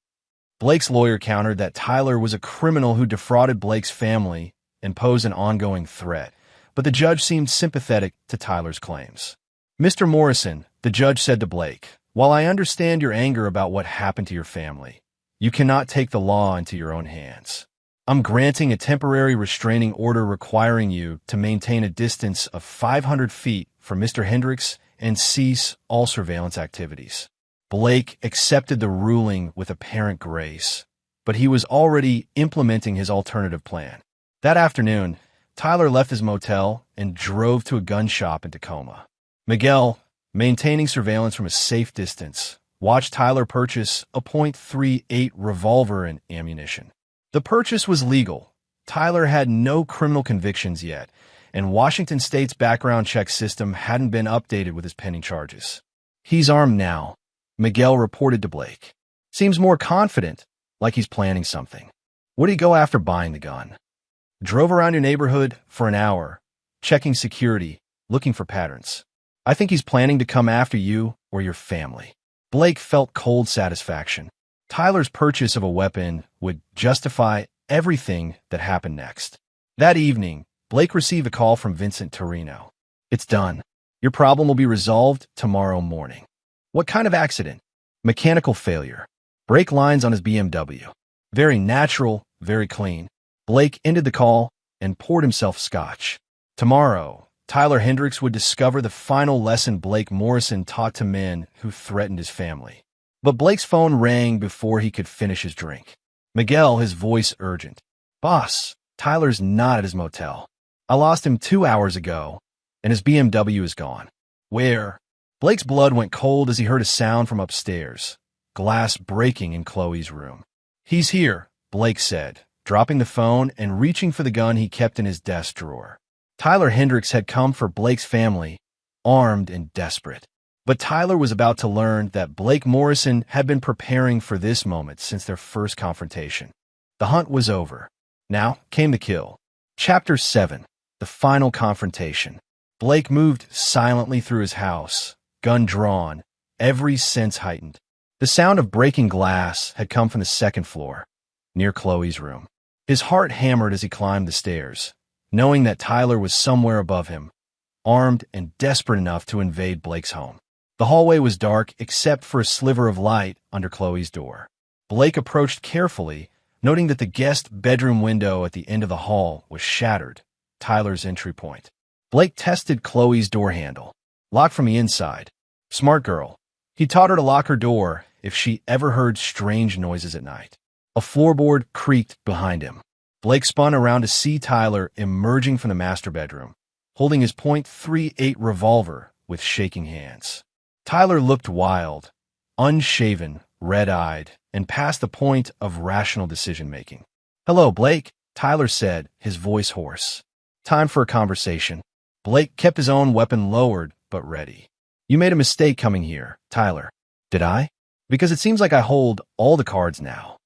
Blake's lawyer countered that Tyler was a criminal who defrauded Blake's family and posed an ongoing threat, but the judge seemed sympathetic to Tyler's claims. Mr. Morrison, the judge said to Blake, while I understand your anger about what happened to your family, you cannot take the law into your own hands. I'm granting a temporary restraining order requiring you to maintain a distance of 500 feet from Mr. Hendricks and cease all surveillance activities. Blake accepted the ruling with apparent grace, but he was already implementing his alternative plan. That afternoon, Tyler left his motel and drove to a gun shop in Tacoma. Miguel, maintaining surveillance from a safe distance, watched Tyler purchase a .38 revolver and ammunition. The purchase was legal. Tyler had no criminal convictions yet, and Washington State's background check system hadn't been updated with his pending charges. "He's armed now," Miguel reported to Blake. "Seems more confident, like he's planning something." "What did he go after buying the gun?" "Drove around your neighborhood for an hour, checking security, looking for patterns. I think he's planning to come after you or your family." Blake felt cold satisfaction. Tyler's purchase of a weapon would justify everything that happened next. That evening, Blake received a call from Vincent Torino. "It's done. Your problem will be resolved tomorrow morning." "What kind of accident?" "Mechanical failure. Brake lines on his BMW." "Very natural, very clean." Blake ended the call and poured himself scotch. Tomorrow, Tyler Hendricks would discover the final lesson Blake Morrison taught to men who threatened his family. But Blake's phone rang before he could finish his drink. Miguel, his voice urgent. "Boss, Tyler's not at his motel. I lost him 2 hours ago, and his BMW is gone." "Where?" Blake's blood went cold as he heard a sound from upstairs, glass breaking in Chloe's room. "He's here," Blake said, dropping the phone and reaching for the gun he kept in his desk drawer. Tyler Hendricks had come for Blake's family, armed and desperate. But Tyler was about to learn that Blake Morrison had been preparing for this moment since their first confrontation. The hunt was over. Now came the kill. Chapter 7. The Final Confrontation. Blake moved silently through his house, gun drawn, every sense heightened. The sound of breaking glass had come from the second floor, near Chloe's room. His heart hammered as he climbed the stairs, knowing that Tyler was somewhere above him, armed and desperate enough to invade Blake's home. The hallway was dark except for a sliver of light under Chloe's door. Blake approached carefully, noting that the guest bedroom window at the end of the hall was shattered, Tyler's entry point. Blake tested Chloe's door handle, locked from the inside. Smart girl. He taught her to lock her door if she ever heard strange noises at night. A floorboard creaked behind him. Blake spun around to see Tyler emerging from the master bedroom, holding his .38 revolver with shaking hands. Tyler looked wild, unshaven, red-eyed, and past the point of rational decision-making. "Hello, Blake," Tyler said, his voice hoarse. "Time for a conversation." Blake kept his own weapon lowered but ready. "You made a mistake coming here, Tyler." "Did I?" "Because it seems like I hold all the cards now."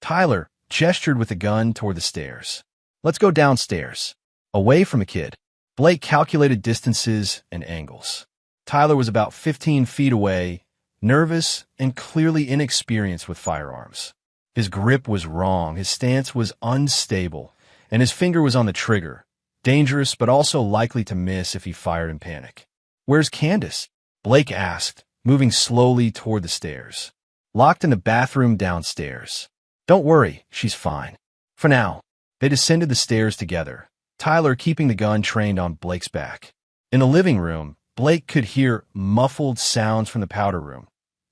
Tyler gestured with the gun toward the stairs. "Let's go downstairs, away from the kid." Blake calculated distances and angles. Tyler was about 15 feet away, nervous and clearly inexperienced with firearms. His grip was wrong, his stance was unstable, and his finger was on the trigger, dangerous but also likely to miss if he fired in panic. "Where's Candace?" Blake asked, moving slowly toward the stairs. "Locked in the bathroom downstairs." "Don't worry, she's fine." For now. They descended the stairs together, Tyler keeping the gun trained on Blake's back. In the living room, Blake could hear muffled sounds from the powder room,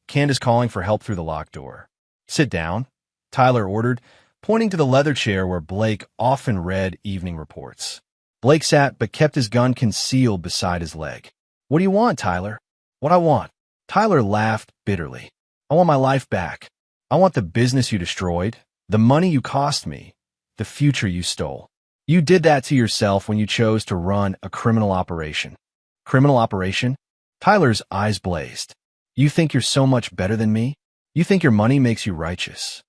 Candace calling for help through the locked door. "Sit down," Tyler ordered, pointing to the leather chair where Blake often read evening reports. Blake sat but kept his gun concealed beside his leg. "What do you want, Tyler?" "What I want?" Tyler laughed bitterly. "I want my life back. I want the business you destroyed, the money you cost me, the future you stole. You did that to yourself when you chose to run a criminal operation." "Criminal operation?" Tyler's eyes blazed. "You think you're so much better than me? You think your money makes you righteous?"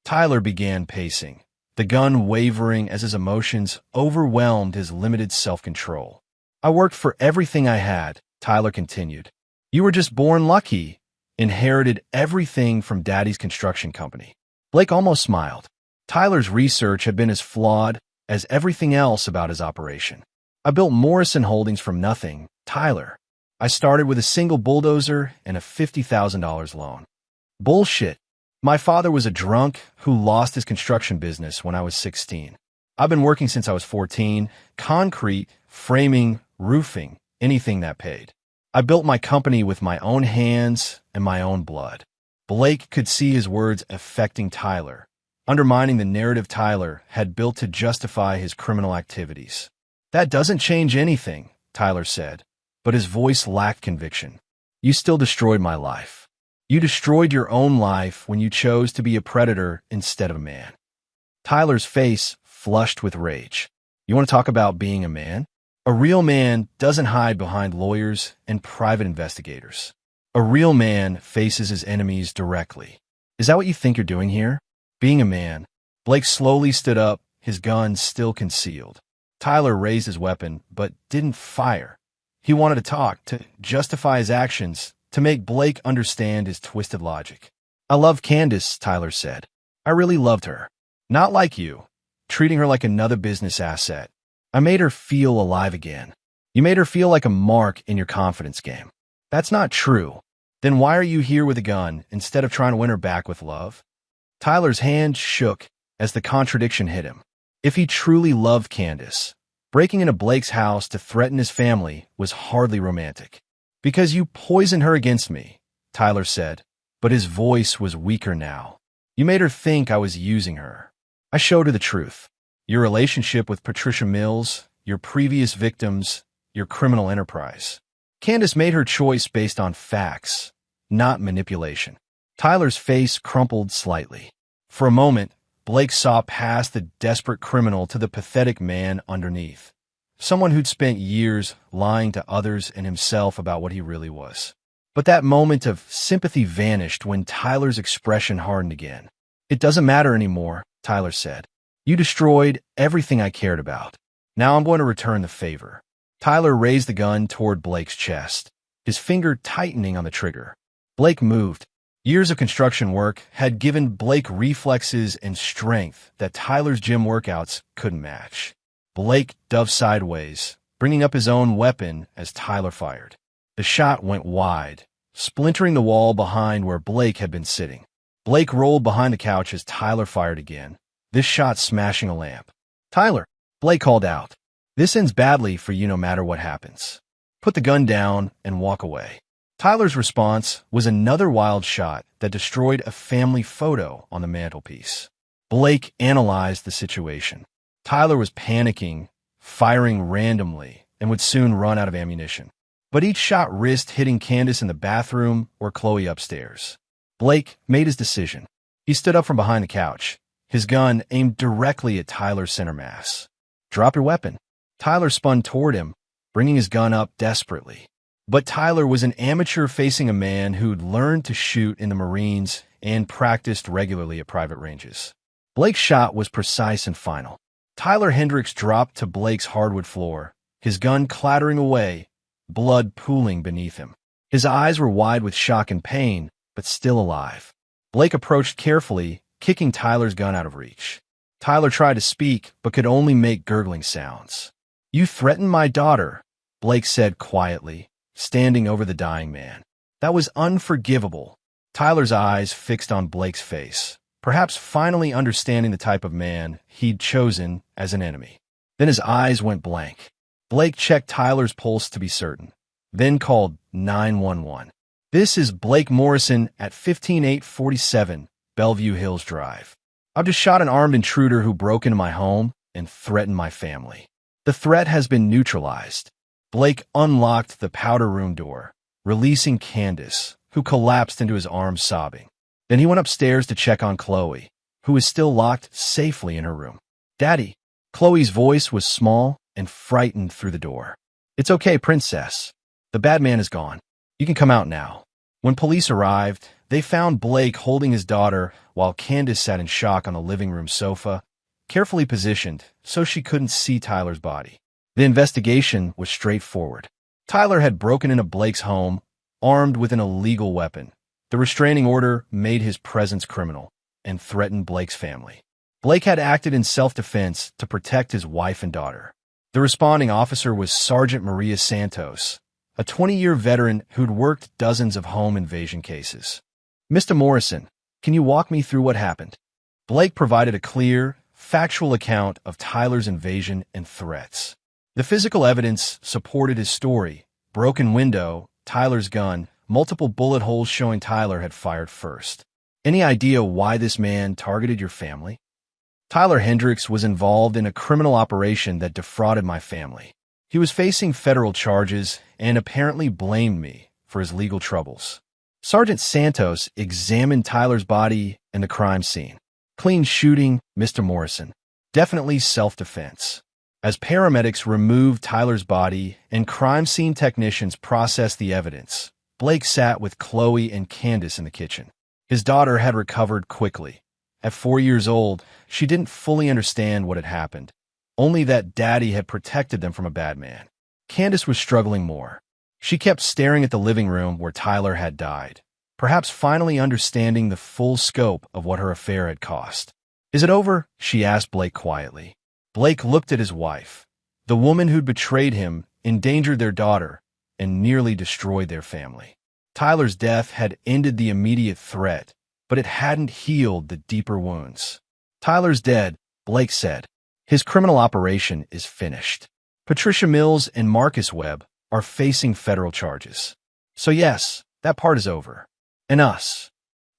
Tyler began pacing, the gun wavering as his emotions overwhelmed his limited self-control. "I worked for everything I had," Tyler continued. "You were just born lucky, inherited everything from Daddy's construction company." Blake almost smiled. Tyler's research had been as flawed as everything else about his operation. "I built Morrison Holdings from nothing, Tyler. I started with a single bulldozer and a $50,000 loan." "Bullshit. My father was a drunk who lost his construction business when I was 16. I've been working since I was 14, concrete, framing, roofing, anything that paid. I built my company with my own hands and my own blood." Blake could see his words affecting Tyler, undermining the narrative Tyler had built to justify his criminal activities. "That doesn't change anything," Tyler said, but his voice lacked conviction. "You still destroyed my life." You destroyed your own life when you chose to be a predator instead of a man. Tyler's face flushed with rage. You want to talk about being a man? A real man doesn't hide behind lawyers and private investigators. A real man faces his enemies directly. Is that what you think you're doing here? Being a man. Blake slowly stood up, his gun still concealed. Tyler raised his weapon, but didn't fire. He wanted to talk, to justify his actions, to make Blake understand his twisted logic. I love Candace, Tyler said. I really loved her. Not like you, treating her like another business asset. I made her feel alive again. You made her feel like a mark in your confidence game. That's not true. Then why are you here with a gun instead of trying to win her back with love? Tyler's hand shook as the contradiction hit him. If he truly loved Candace, breaking into Blake's house to threaten his family was hardly romantic. Because you poisoned her against me, Tyler said, but his voice was weaker now. You made her think I was using her. I showed her the truth. Your relationship with Patricia Mills, your previous victims, your criminal enterprise. Candace made her choice based on facts, not manipulation. Tyler's face crumpled slightly. For a moment, Blake saw past the desperate criminal to the pathetic man underneath. Someone who'd spent years lying to others and himself about what he really was. But that moment of sympathy vanished when Tyler's expression hardened again. It doesn't matter anymore, Tyler said. You destroyed everything I cared about. Now I'm going to return the favor. Tyler raised the gun toward Blake's chest, his finger tightening on the trigger. Blake moved. Years of construction work had given Blake reflexes and strength that Tyler's gym workouts couldn't match. Blake dove sideways, bringing up his own weapon as Tyler fired. The shot went wide, splintering the wall behind where Blake had been sitting. Blake rolled behind the couch as Tyler fired again, this shot smashing a lamp. Tyler, Blake called out. This ends badly for you no matter what happens. Put the gun down and walk away. Tyler's response was another wild shot that destroyed a family photo on the mantelpiece. Blake analyzed the situation. Tyler was panicking, firing randomly, and would soon run out of ammunition. But each shot risked hitting Candace in the bathroom or Chloe upstairs. Blake made his decision. He stood up from behind the couch, his gun aimed directly at Tyler's center mass. Drop your weapon. Tyler spun toward him, bringing his gun up desperately. But Tyler was an amateur facing a man who'd learned to shoot in the Marines and practiced regularly at private ranges. Blake's shot was precise and final. Tyler Hendricks dropped to Blake's hardwood floor, his gun clattering away, blood pooling beneath him. His eyes were wide with shock and pain, but still alive. Blake approached carefully, kicking Tyler's gun out of reach. Tyler tried to speak, but could only make gurgling sounds. You threatened my daughter, Blake said quietly, standing over the dying man. That was unforgivable. Tyler's eyes fixed on Blake's face, perhaps finally understanding the type of man he'd chosen as an enemy. Then his eyes went blank. Blake checked Tyler's pulse to be certain, then called 911. This is Blake Morrison at 15847 Bellevue Hills Drive. I've just shot an armed intruder who broke into my home and threatened my family. The threat has been neutralized. Blake unlocked the powder room door, releasing Candace, who collapsed into his arms sobbing. Then he went upstairs to check on Chloe, who was still locked safely in her room. Daddy. Chloe's voice was small and frightened through the door. It's okay, princess. The bad man is gone. You can come out now. When police arrived, they found Blake holding his daughter while Candace sat in shock on the living room sofa, carefully positioned so she couldn't see Tyler's body. The investigation was straightforward. Tyler had broken into Blake's home, armed with an illegal weapon. The restraining order made his presence criminal and threatened Blake's family. Blake had acted in self-defense to protect his wife and daughter. The responding officer was Sergeant Maria Santos, a 20-year veteran who'd worked dozens of home invasion cases. Mr. Morrison, can you walk me through what happened? Blake provided a clear, factual account of Tyler's invasion and threats. The physical evidence supported his story: broken window, Tyler's gun, multiple bullet holes showing Tyler had fired first. Any idea why this man targeted your family? Tyler Hendricks was involved in a criminal operation that defrauded my family. He was facing federal charges and apparently blamed me for his legal troubles. Sergeant Santos examined Tyler's body and the crime scene. Clean shooting, Mr. Morrison. Definitely self-defense. As paramedics removed Tyler's body and crime scene technicians processed the evidence, Blake sat with Chloe and Candace in the kitchen. His daughter had recovered quickly. At 4 years old, she didn't fully understand what had happened, only that Daddy had protected them from a bad man. Candace was struggling more. She kept staring at the living room where Tyler had died, perhaps finally understanding the full scope of what her affair had cost. "Is it over?" she asked Blake quietly. Blake looked at his wife. The woman who'd betrayed him, endangered their daughter, and nearly destroyed their family. Tyler's death had ended the immediate threat, but it hadn't healed the deeper wounds. "Tyler's dead," Blake said. "His criminal operation is finished. Patricia Mills and Marcus Webb are facing federal charges. So yes, that part is over. And us."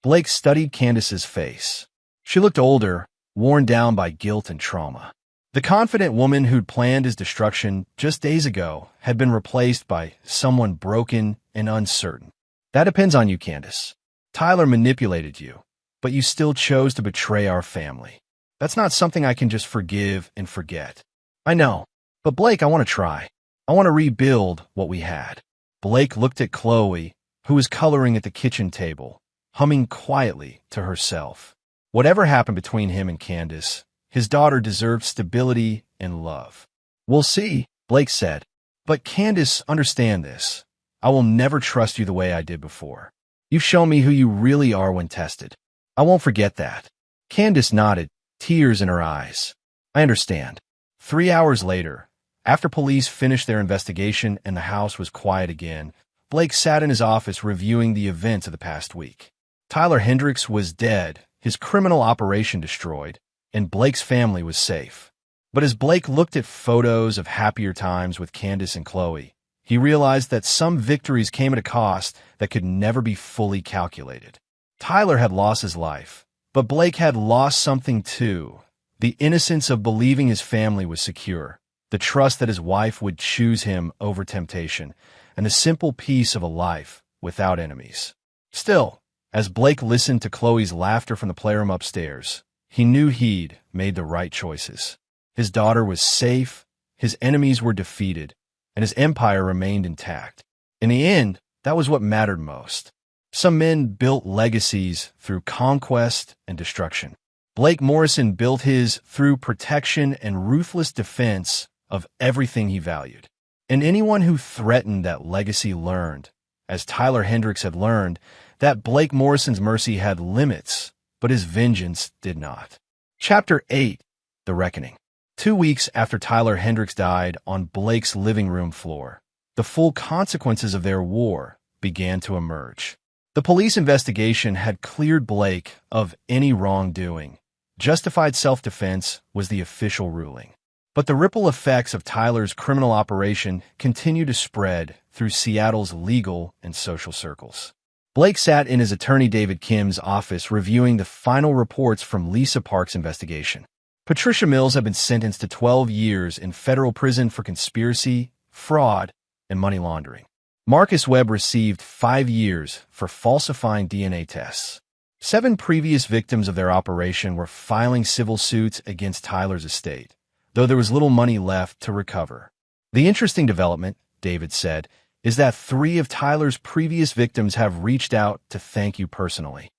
Blake studied Candace's face. She looked older, worn down by guilt and trauma. The confident woman who'd planned his destruction just days ago had been replaced by someone broken and uncertain. "That depends on you, Candace. Tyler manipulated you, but you still chose to betray our family. That's not something I can just forgive and forget." "I know, but Blake, I want to try. I want to rebuild what we had." Blake looked at Chloe, who was coloring at the kitchen table, humming quietly to herself. Whatever happened between him and Candace, his daughter deserved stability and love. "We'll see," Blake said. "But Candace, understand this. I will never trust you the way I did before. You've shown me who you really are when tested. I won't forget that." Candace nodded, tears in her eyes. "I understand." 3 hours later, after police finished their investigation and the house was quiet again, Blake sat in his office reviewing the events of the past week. Tyler Hendricks was dead, his criminal operation destroyed, and Blake's family was safe. But as Blake looked at photos of happier times with Candace and Chloe, he realized that some victories came at a cost that could never be fully calculated. Tyler had lost his life, but Blake had lost something too. The innocence of believing his family was secure, the trust that his wife would choose him over temptation, and the simple peace of a life without enemies. Still, as Blake listened to Chloe's laughter from the playroom upstairs, he knew he'd made the right choices. His daughter was safe, his enemies were defeated, and his empire remained intact. In the end, that was what mattered most. Some men built legacies through conquest and destruction. Blake Morrison built his through protection and ruthless defense of everything he valued. And anyone who threatened that legacy learned, as Tyler Hendricks had learned, that Blake Morrison's mercy had limits, but his vengeance did not. Chapter 8, The Reckoning. 2 weeks after Tyler Hendricks died on Blake's living room floor, the full consequences of their war began to emerge. The police investigation had cleared Blake of any wrongdoing. Justified self-defense was the official ruling. But the ripple effects of Tyler's criminal operation continued to spread through Seattle's legal and social circles. Blake sat in his attorney David Kim's office reviewing the final reports from Lisa Park's investigation. Patricia Mills had been sentenced to 12 years in federal prison for conspiracy, fraud, and money laundering. Marcus Webb received 5 years for falsifying DNA tests. 7 previous victims of their operation were filing civil suits against Tyler's estate, though there was little money left to recover. "The interesting development," David said, "is that 3 of Tyler's previous victims have reached out to thank you personally."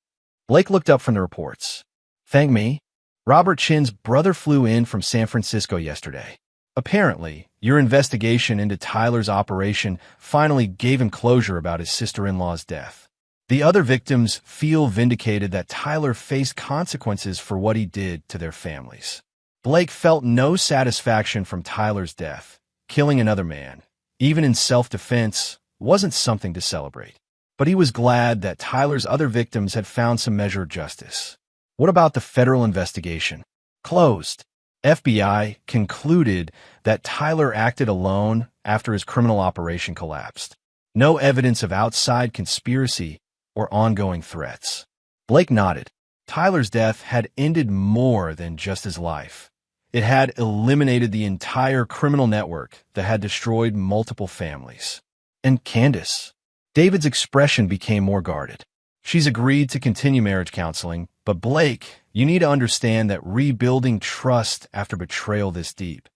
Blake looked up from the reports. "Thank me? Robert Chin's brother flew in from San Francisco yesterday. Apparently, your investigation into Tyler's operation finally gave him closure about his sister-in-law's death. The other victims feel vindicated that Tyler faced consequences for what he did to their families." Blake felt no satisfaction from Tyler's death. Killing another man, even in self-defense, wasn't something to celebrate. But he was glad that Tyler's other victims had found some measure of justice. What about the federal investigation? Closed. FBI concluded that Tyler acted alone after his criminal operation collapsed. No evidence of outside conspiracy or ongoing threats. Blake nodded. Tyler's death had ended more than just his life. It had eliminated the entire criminal network that had destroyed multiple families. And Candace? David's expression became more guarded. She's agreed to continue marriage counseling, but Blake, you need to understand that rebuilding trust after betrayal this deep,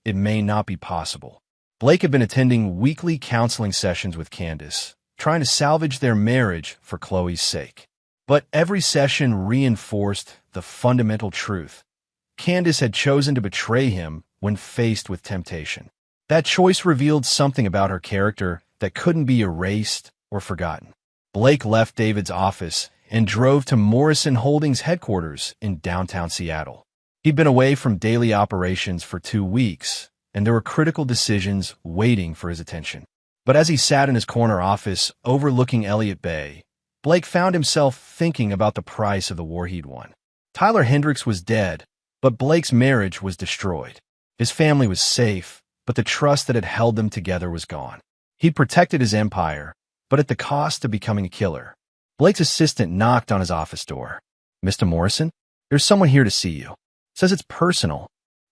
it may not be possible. Blake had been attending weekly counseling sessions with Candace, trying to salvage their marriage for Chloe's sake. But every session reinforced the fundamental truth. Candace had chosen to betray him when faced with temptation. That choice revealed something about her character that couldn't be erased or forgotten. Blake left David's office and drove to Morrison Holdings headquarters in downtown Seattle. He'd been away from daily operations for 2 weeks, and there were critical decisions waiting for his attention. But as he sat in his corner office overlooking Elliott Bay, Blake found himself thinking about the price of the war he'd won. Tyler Hendricks was dead, but Blake's marriage was destroyed. His family was safe, but the trust that had held them together was gone. He'd protected his empire, but at the cost of becoming a killer. Blake's assistant knocked on his office door. "Mr. Morrison, there's someone here to see you. Says it's personal."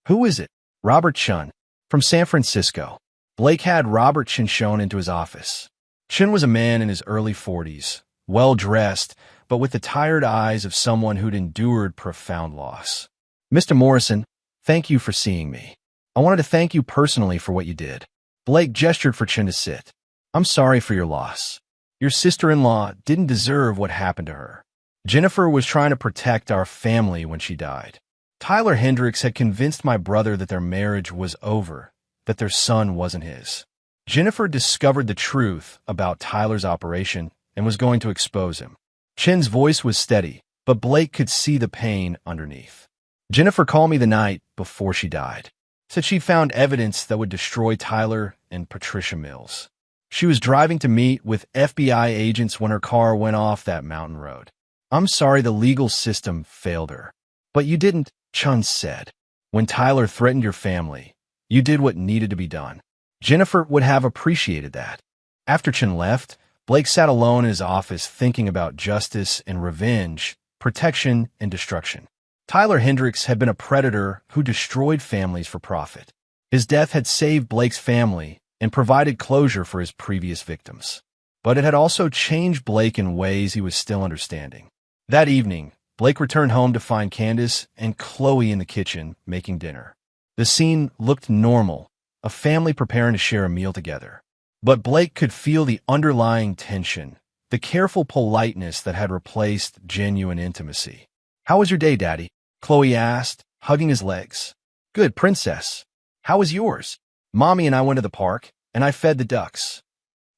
"Who is it?" "Robert Chun, from San Francisco." Blake had Robert Chun shown into his office. Chun was a man in his early 40s, well-dressed, but with the tired eyes of someone who'd endured profound loss. "Mr. Morrison, thank you for seeing me. I wanted to thank you personally for what you did." Blake gestured for Chun to sit. "I'm sorry for your loss. Your sister-in-law didn't deserve what happened to her. Jennifer was trying to protect our family when she died. Tyler Hendricks had convinced my brother that their marriage was over, that their son wasn't his. Jennifer discovered the truth about Tyler's operation and was going to expose him." Chin's voice was steady, but Blake could see the pain underneath. "Jennifer called me the night before she died. Said she found evidence that would destroy Tyler and Patricia Mills. She was driving to meet with FBI agents when her car went off that mountain road. I'm sorry the legal system failed her. But you didn't," Chun said. "When Tyler threatened your family, you did what needed to be done. Jennifer would have appreciated that." After Chun left, Blake sat alone in his office thinking about justice and revenge, protection and destruction. Tyler Hendricks had been a predator who destroyed families for profit. His death had saved Blake's family and provided closure for his previous victims. But it had also changed Blake in ways he was still understanding. That evening, Blake returned home to find Candace and Chloe in the kitchen making dinner. The scene looked normal, a family preparing to share a meal together. But Blake could feel the underlying tension, the careful politeness that had replaced genuine intimacy. "How was your day, Daddy?" Chloe asked, hugging his legs. "Good, Princess. How was yours?" "Mommy and I went to the park, and I fed the ducks."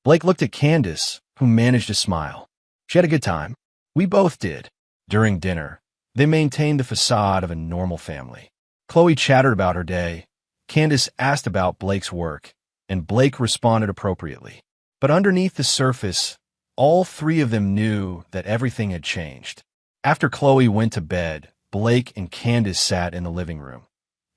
Blake looked at Candace, who managed to smile. "She had a good time." "We both did." During dinner, they maintained the facade of a normal family. Chloe chattered about her day. Candace asked about Blake's work, and Blake responded appropriately. But underneath the surface, all three of them knew that everything had changed. After Chloe went to bed, Blake and Candace sat in the living room,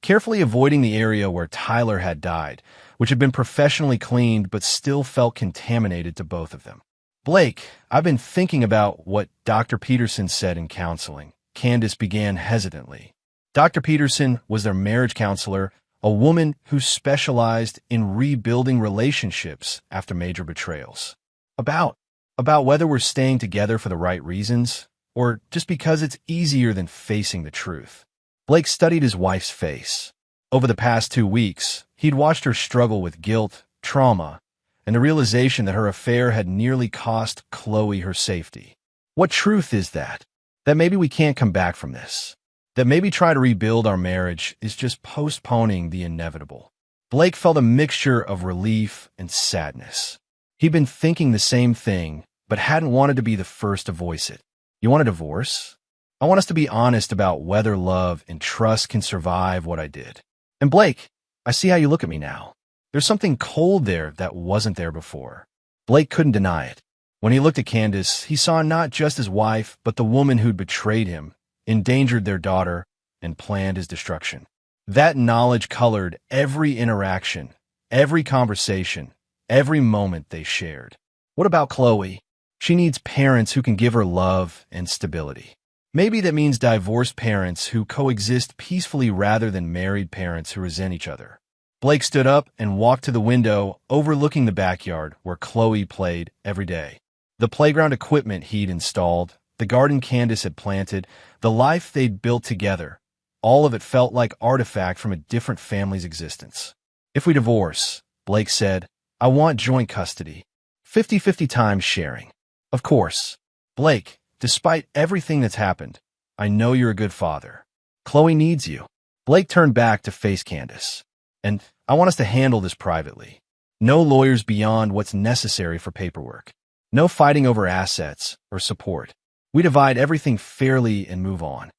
carefully avoiding the area where Tyler had died, which had been professionally cleaned but still felt contaminated to both of them. "Blake, I've been thinking about what Dr. Peterson said in counseling," Candace began hesitantly. Dr. Peterson was their marriage counselor, a woman who specialized in rebuilding relationships after major betrayals. About whether we're staying together for the right reasons, or just because it's easier than facing the truth. Blake studied his wife's face. Over the past 2 weeks, he'd watched her struggle with guilt, trauma, and the realization that her affair had nearly cost Chloe her safety. What truth is that? That maybe we can't come back from this. That maybe try to rebuild our marriage is just postponing the inevitable. Blake felt a mixture of relief and sadness. He'd been thinking the same thing, but hadn't wanted to be the first to voice it. "You want a divorce? I want us to be honest about whether love and trust can survive what I did. And Blake, I see how you look at me now. There's something cold there that wasn't there before." Blake couldn't deny it. When he looked at Candace, he saw not just his wife, but the woman who'd betrayed him, endangered their daughter, and planned his destruction. That knowledge colored every interaction, every conversation, every moment they shared. What about Chloe? She needs parents who can give her love and stability. Maybe that means divorced parents who coexist peacefully rather than married parents who resent each other. Blake stood up and walked to the window overlooking the backyard where Chloe played every day. The playground equipment he'd installed, the garden Candace had planted, the life they'd built together, all of it felt like artifact from a different family's existence. "If we divorce," Blake said, "I want joint custody. 50-50 times sharing." "Of course. Blake, despite everything that's happened, I know you're a good father. Chloe needs you." Blake turned back to face Candace. "And I want us to handle this privately. No lawyers beyond what's necessary for paperwork. No fighting over assets or support. We divide everything fairly and move on."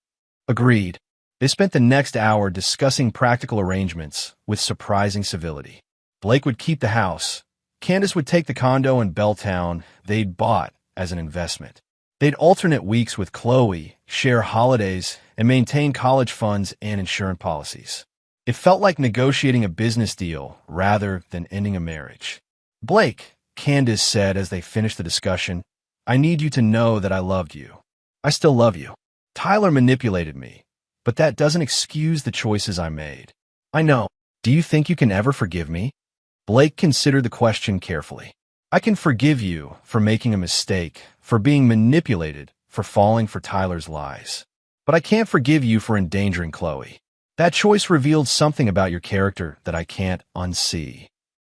"Agreed." They spent the next hour discussing practical arrangements with surprising civility. Blake would keep the house. Candace would take the condo in Belltown they'd bought as an investment. They'd alternate weeks with Chloe, share holidays, and maintain college funds and insurance policies. It felt like negotiating a business deal rather than ending a marriage. "Blake," Candace said as they finished the discussion, "I need you to know that I loved you. I still love you. Tyler manipulated me, but that doesn't excuse the choices I made. I know. Do you think you can ever forgive me?" Blake considered the question carefully. "I can forgive you for making a mistake, for being manipulated, for falling for Tyler's lies. But I can't forgive you for endangering Chloe. That choice revealed something about your character that I can't unsee."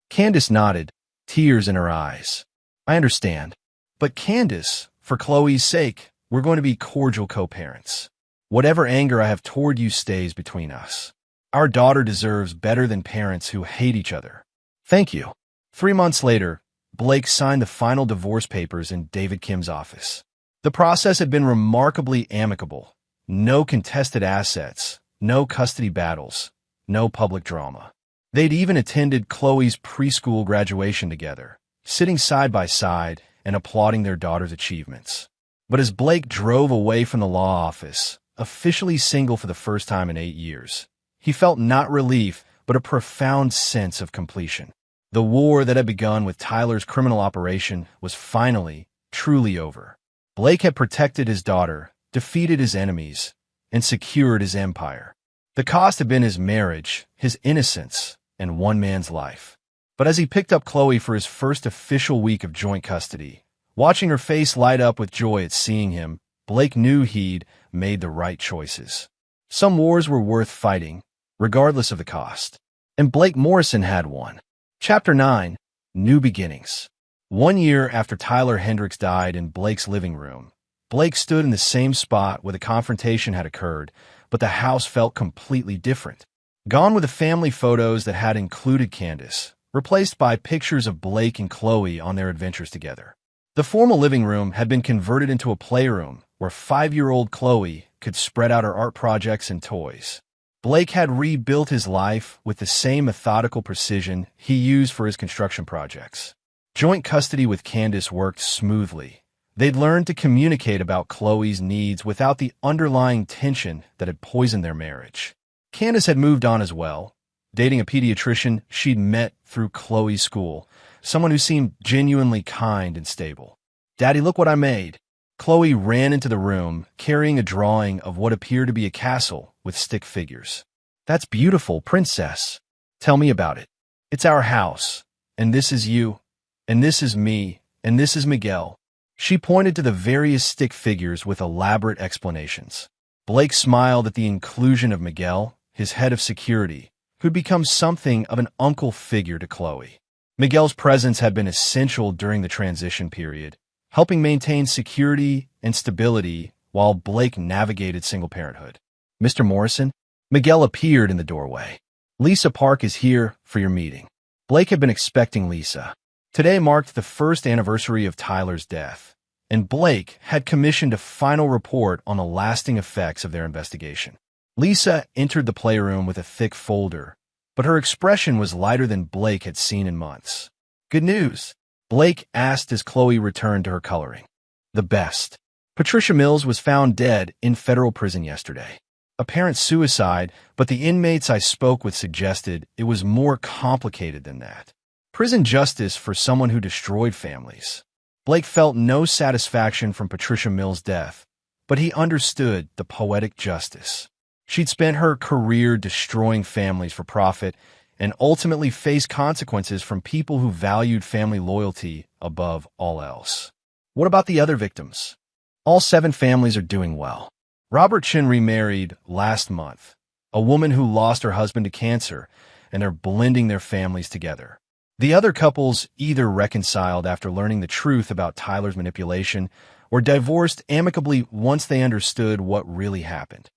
Candace nodded, tears in her eyes. "I understand. But Candace, for Chloe's sake, we're going to be cordial co-parents. Whatever anger I have toward you stays between us. Our daughter deserves better than parents who hate each other." "Thank you." 3 months later, Blake signed the final divorce papers in David Kim's office. The process had been remarkably amicable. No contested assets, no custody battles, no public drama. They'd even attended Chloe's preschool graduation together, sitting side by side and applauding their daughter's achievements. But as Blake drove away from the law office, officially single for the first time in 8 years, he felt not relief, but a profound sense of completion. The war that had begun with Tyler's criminal operation was finally, truly over. Blake had protected his daughter, defeated his enemies, and secured his empire. The cost had been his marriage, his innocence, and one man's life. But as he picked up Chloe for his first official week of joint custody, watching her face light up with joy at seeing him, Blake knew he'd made the right choices. Some wars were worth fighting, regardless of the cost. And Blake Morrison had one. Chapter 9, New Beginnings. 1 year after Tyler Hendricks died in Blake's living room, Blake stood in the same spot where the confrontation had occurred, but the house felt completely different. Gone were the family photos that had included Candace, replaced by pictures of Blake and Chloe on their adventures together. The formal living room had been converted into a playroom where 5-year-old Chloe could spread out her art projects and toys. Blake had rebuilt his life with the same methodical precision he used for his construction projects. Joint custody with Candace worked smoothly. They'd learned to communicate about Chloe's needs without the underlying tension that had poisoned their marriage. Candace had moved on as well, dating a pediatrician she'd met through Chloe's school, someone who seemed genuinely kind and stable. "Daddy, look what I made." Chloe ran into the room, carrying a drawing of what appeared to be a castle with stick figures. "That's beautiful, princess. Tell me about it." "It's our house, and this is you, and this is me, and this is Miguel." She pointed to the various stick figures with elaborate explanations. Blake smiled at the inclusion of Miguel, his head of security, who'd become something of an uncle figure to Chloe. Miguel's presence had been essential during the transition period, helping maintain security and stability while Blake navigated single parenthood. "Mr. Morrison?" Miguel appeared in the doorway. "Lisa Park is here for your meeting." Blake had been expecting Lisa. Today marked the first anniversary of Tyler's death, and Blake had commissioned a final report on the lasting effects of their investigation. Lisa entered the playroom with a thick folder, but her expression was lighter than Blake had seen in months. "Good news?" Blake asked as Chloe returned to her coloring. "The best. Patricia Mills was found dead in federal prison yesterday. Apparent suicide, but the inmates I spoke with suggested it was more complicated than that. Prison justice for someone who destroyed families." Blake felt no satisfaction from Patricia Mills' death, but he understood the poetic justice. She'd spent her career destroying families for profit, and ultimately face consequences from people who valued family loyalty above all else. What about the other victims? All 7 families are doing well. Robert Chin remarried last month, a woman who lost her husband to cancer, and are blending their families together. The other couples either reconciled after learning the truth about Tyler's manipulation or divorced amicably once they understood what really happened.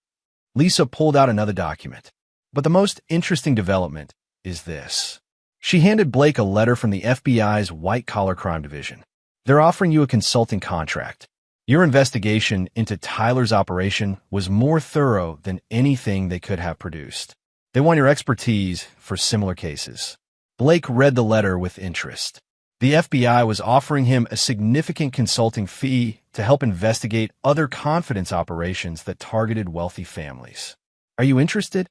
Lisa pulled out another document. But the most interesting development is this. She handed Blake a letter from the FBI's white-collar crime division. They're offering you a consulting contract. Your investigation into Tyler's operation was more thorough than anything they could have produced. They want your expertise for similar cases. Blake read the letter with interest. The FBI was offering him a significant consulting fee to help investigate other confidence operations that targeted wealthy families. Are you interested?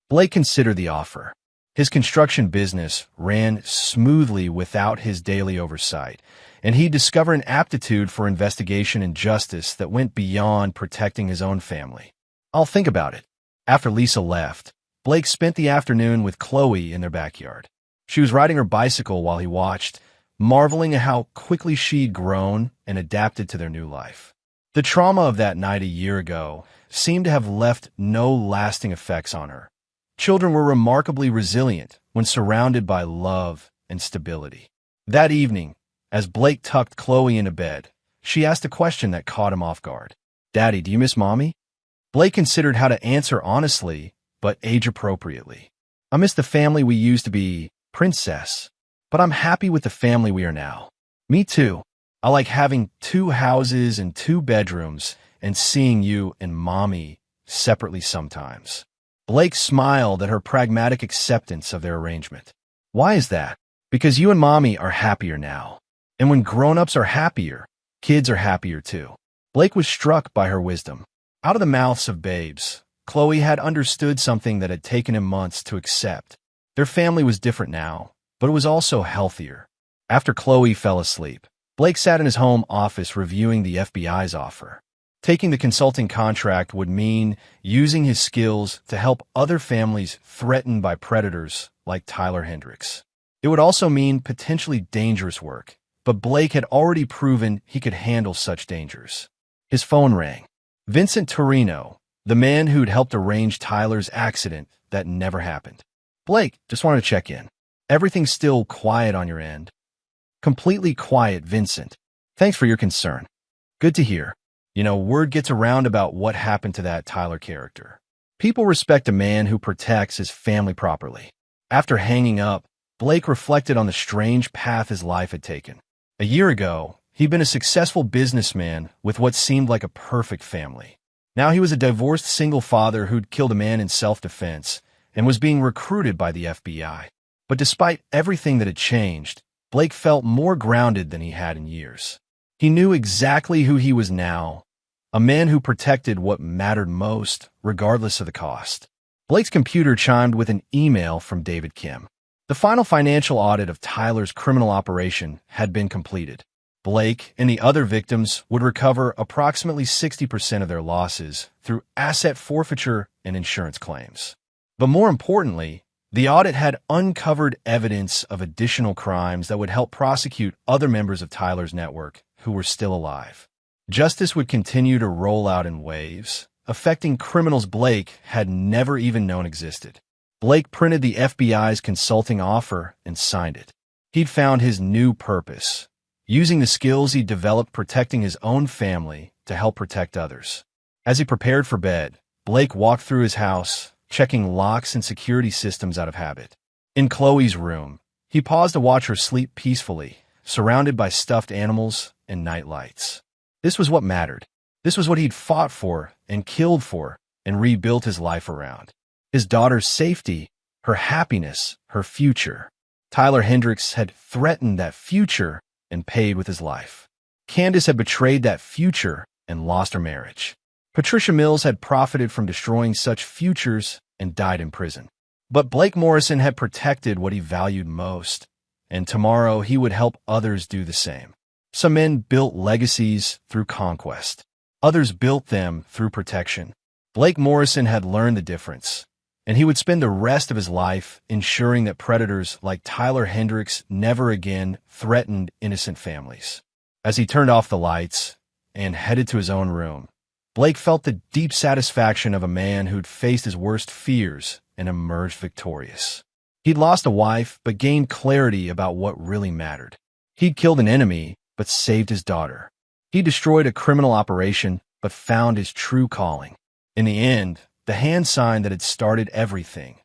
Blake considered the offer. His construction business ran smoothly without his daily oversight, and he discovered an aptitude for investigation and justice that went beyond protecting his own family. I'll think about it. After Lisa left, Blake spent the afternoon with Chloe in their backyard. She was riding her bicycle while he watched, marveling at how quickly she'd grown and adapted to their new life. The trauma of that night a year ago seemed to have left no lasting effects on her. Children were remarkably resilient when surrounded by love and stability. That evening, as Blake tucked Chloe into bed, she asked a question that caught him off guard. "Daddy, do you miss Mommy?" Blake considered how to answer honestly, but age-appropriately. "I miss the family we used to be, Princess, but I'm happy with the family we are now." "Me too. I like having 2 houses and 2 bedrooms and seeing you and Mommy separately sometimes." Blake smiled at her pragmatic acceptance of their arrangement. "Why is that?" "Because you and Mommy are happier now. And when grown-ups are happier, kids are happier too." Blake was struck by her wisdom. Out of the mouths of babes, Chloe had understood something that had taken him months to accept. Their family was different now, but it was also healthier. After Chloe fell asleep, Blake sat in his home office reviewing the FBI's offer. Taking the consulting contract would mean using his skills to help other families threatened by predators like Tyler Hendricks. It would also mean potentially dangerous work, but Blake had already proven he could handle such dangers. His phone rang. Vincent Torino, the man who'd helped arrange Tyler's accident that never happened. "Blake, just wanted to check in. Everything's still quiet on your end?" "Completely quiet, Vincent. Thanks for your concern. Good to hear. Word gets around about what happened to that Tyler character. People respect a man who protects his family properly." After hanging up, Blake reflected on the strange path his life had taken. A year ago, he'd been a successful businessman with what seemed like a perfect family. Now he was a divorced single father who'd killed a man in self-defense and was being recruited by the FBI. But despite everything that had changed, Blake felt more grounded than he had in years. He knew exactly who he was now, a man who protected what mattered most, regardless of the cost. Blake's computer chimed with an email from David Kim. The final financial audit of Tyler's criminal operation had been completed. Blake and the other victims would recover approximately 60% of their losses through asset forfeiture and insurance claims. But more importantly, the audit had uncovered evidence of additional crimes that would help prosecute other members of Tyler's network who were still alive. Justice would continue to roll out in waves, affecting criminals Blake had never even known existed. Blake printed the FBI's consulting offer and signed it. He'd found his new purpose, using the skills he'd developed protecting his own family to help protect others. As he prepared for bed, Blake walked through his house, checking locks and security systems out of habit. In Chloe's room, he paused to watch her sleep peacefully, surrounded by stuffed animals and night lights. This was what mattered. This was what he'd fought for and killed for and rebuilt his life around. His daughter's safety, her happiness, her future. Tyler Hendricks had threatened that future and paid with his life. Candace had betrayed that future and lost her marriage. Patricia Mills had profited from destroying such futures and died in prison. But Blake Morrison had protected what he valued most, and tomorrow he would help others do the same. Some men built legacies through conquest. Others built them through protection. Blake Morrison had learned the difference. and he would spend the rest of his life ensuring that predators like Tyler Hendricks never again threatened innocent families. As he turned off the lights and headed to his own room, Blake felt the deep satisfaction of a man who'd faced his worst fears and emerged victorious. He'd lost a wife, but gained clarity about what really mattered. He'd killed an enemy, but saved his daughter. He destroyed a criminal operation, but found his true calling. In the end, the hand sign that had started everything,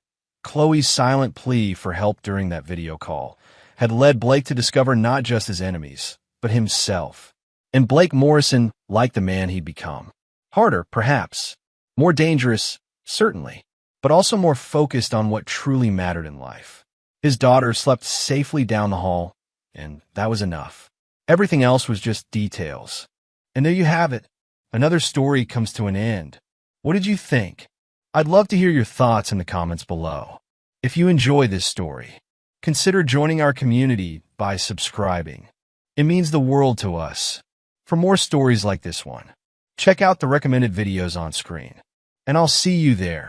Chloe's silent plea for help during that video call, had led Blake to discover not just his enemies, but himself. And Blake Morrison liked the man he'd become. Harder, perhaps. More dangerous, certainly. But also more focused on what truly mattered in life. His daughter slept safely down the hall, and that was enough. Everything else was just details. And there you have it. Another story comes to an end. What did you think? I'd love to hear your thoughts in the comments below. If you enjoy this story, consider joining our community by subscribing. It means the world to us. For more stories like this one, check out the recommended videos on screen. And I'll see you there.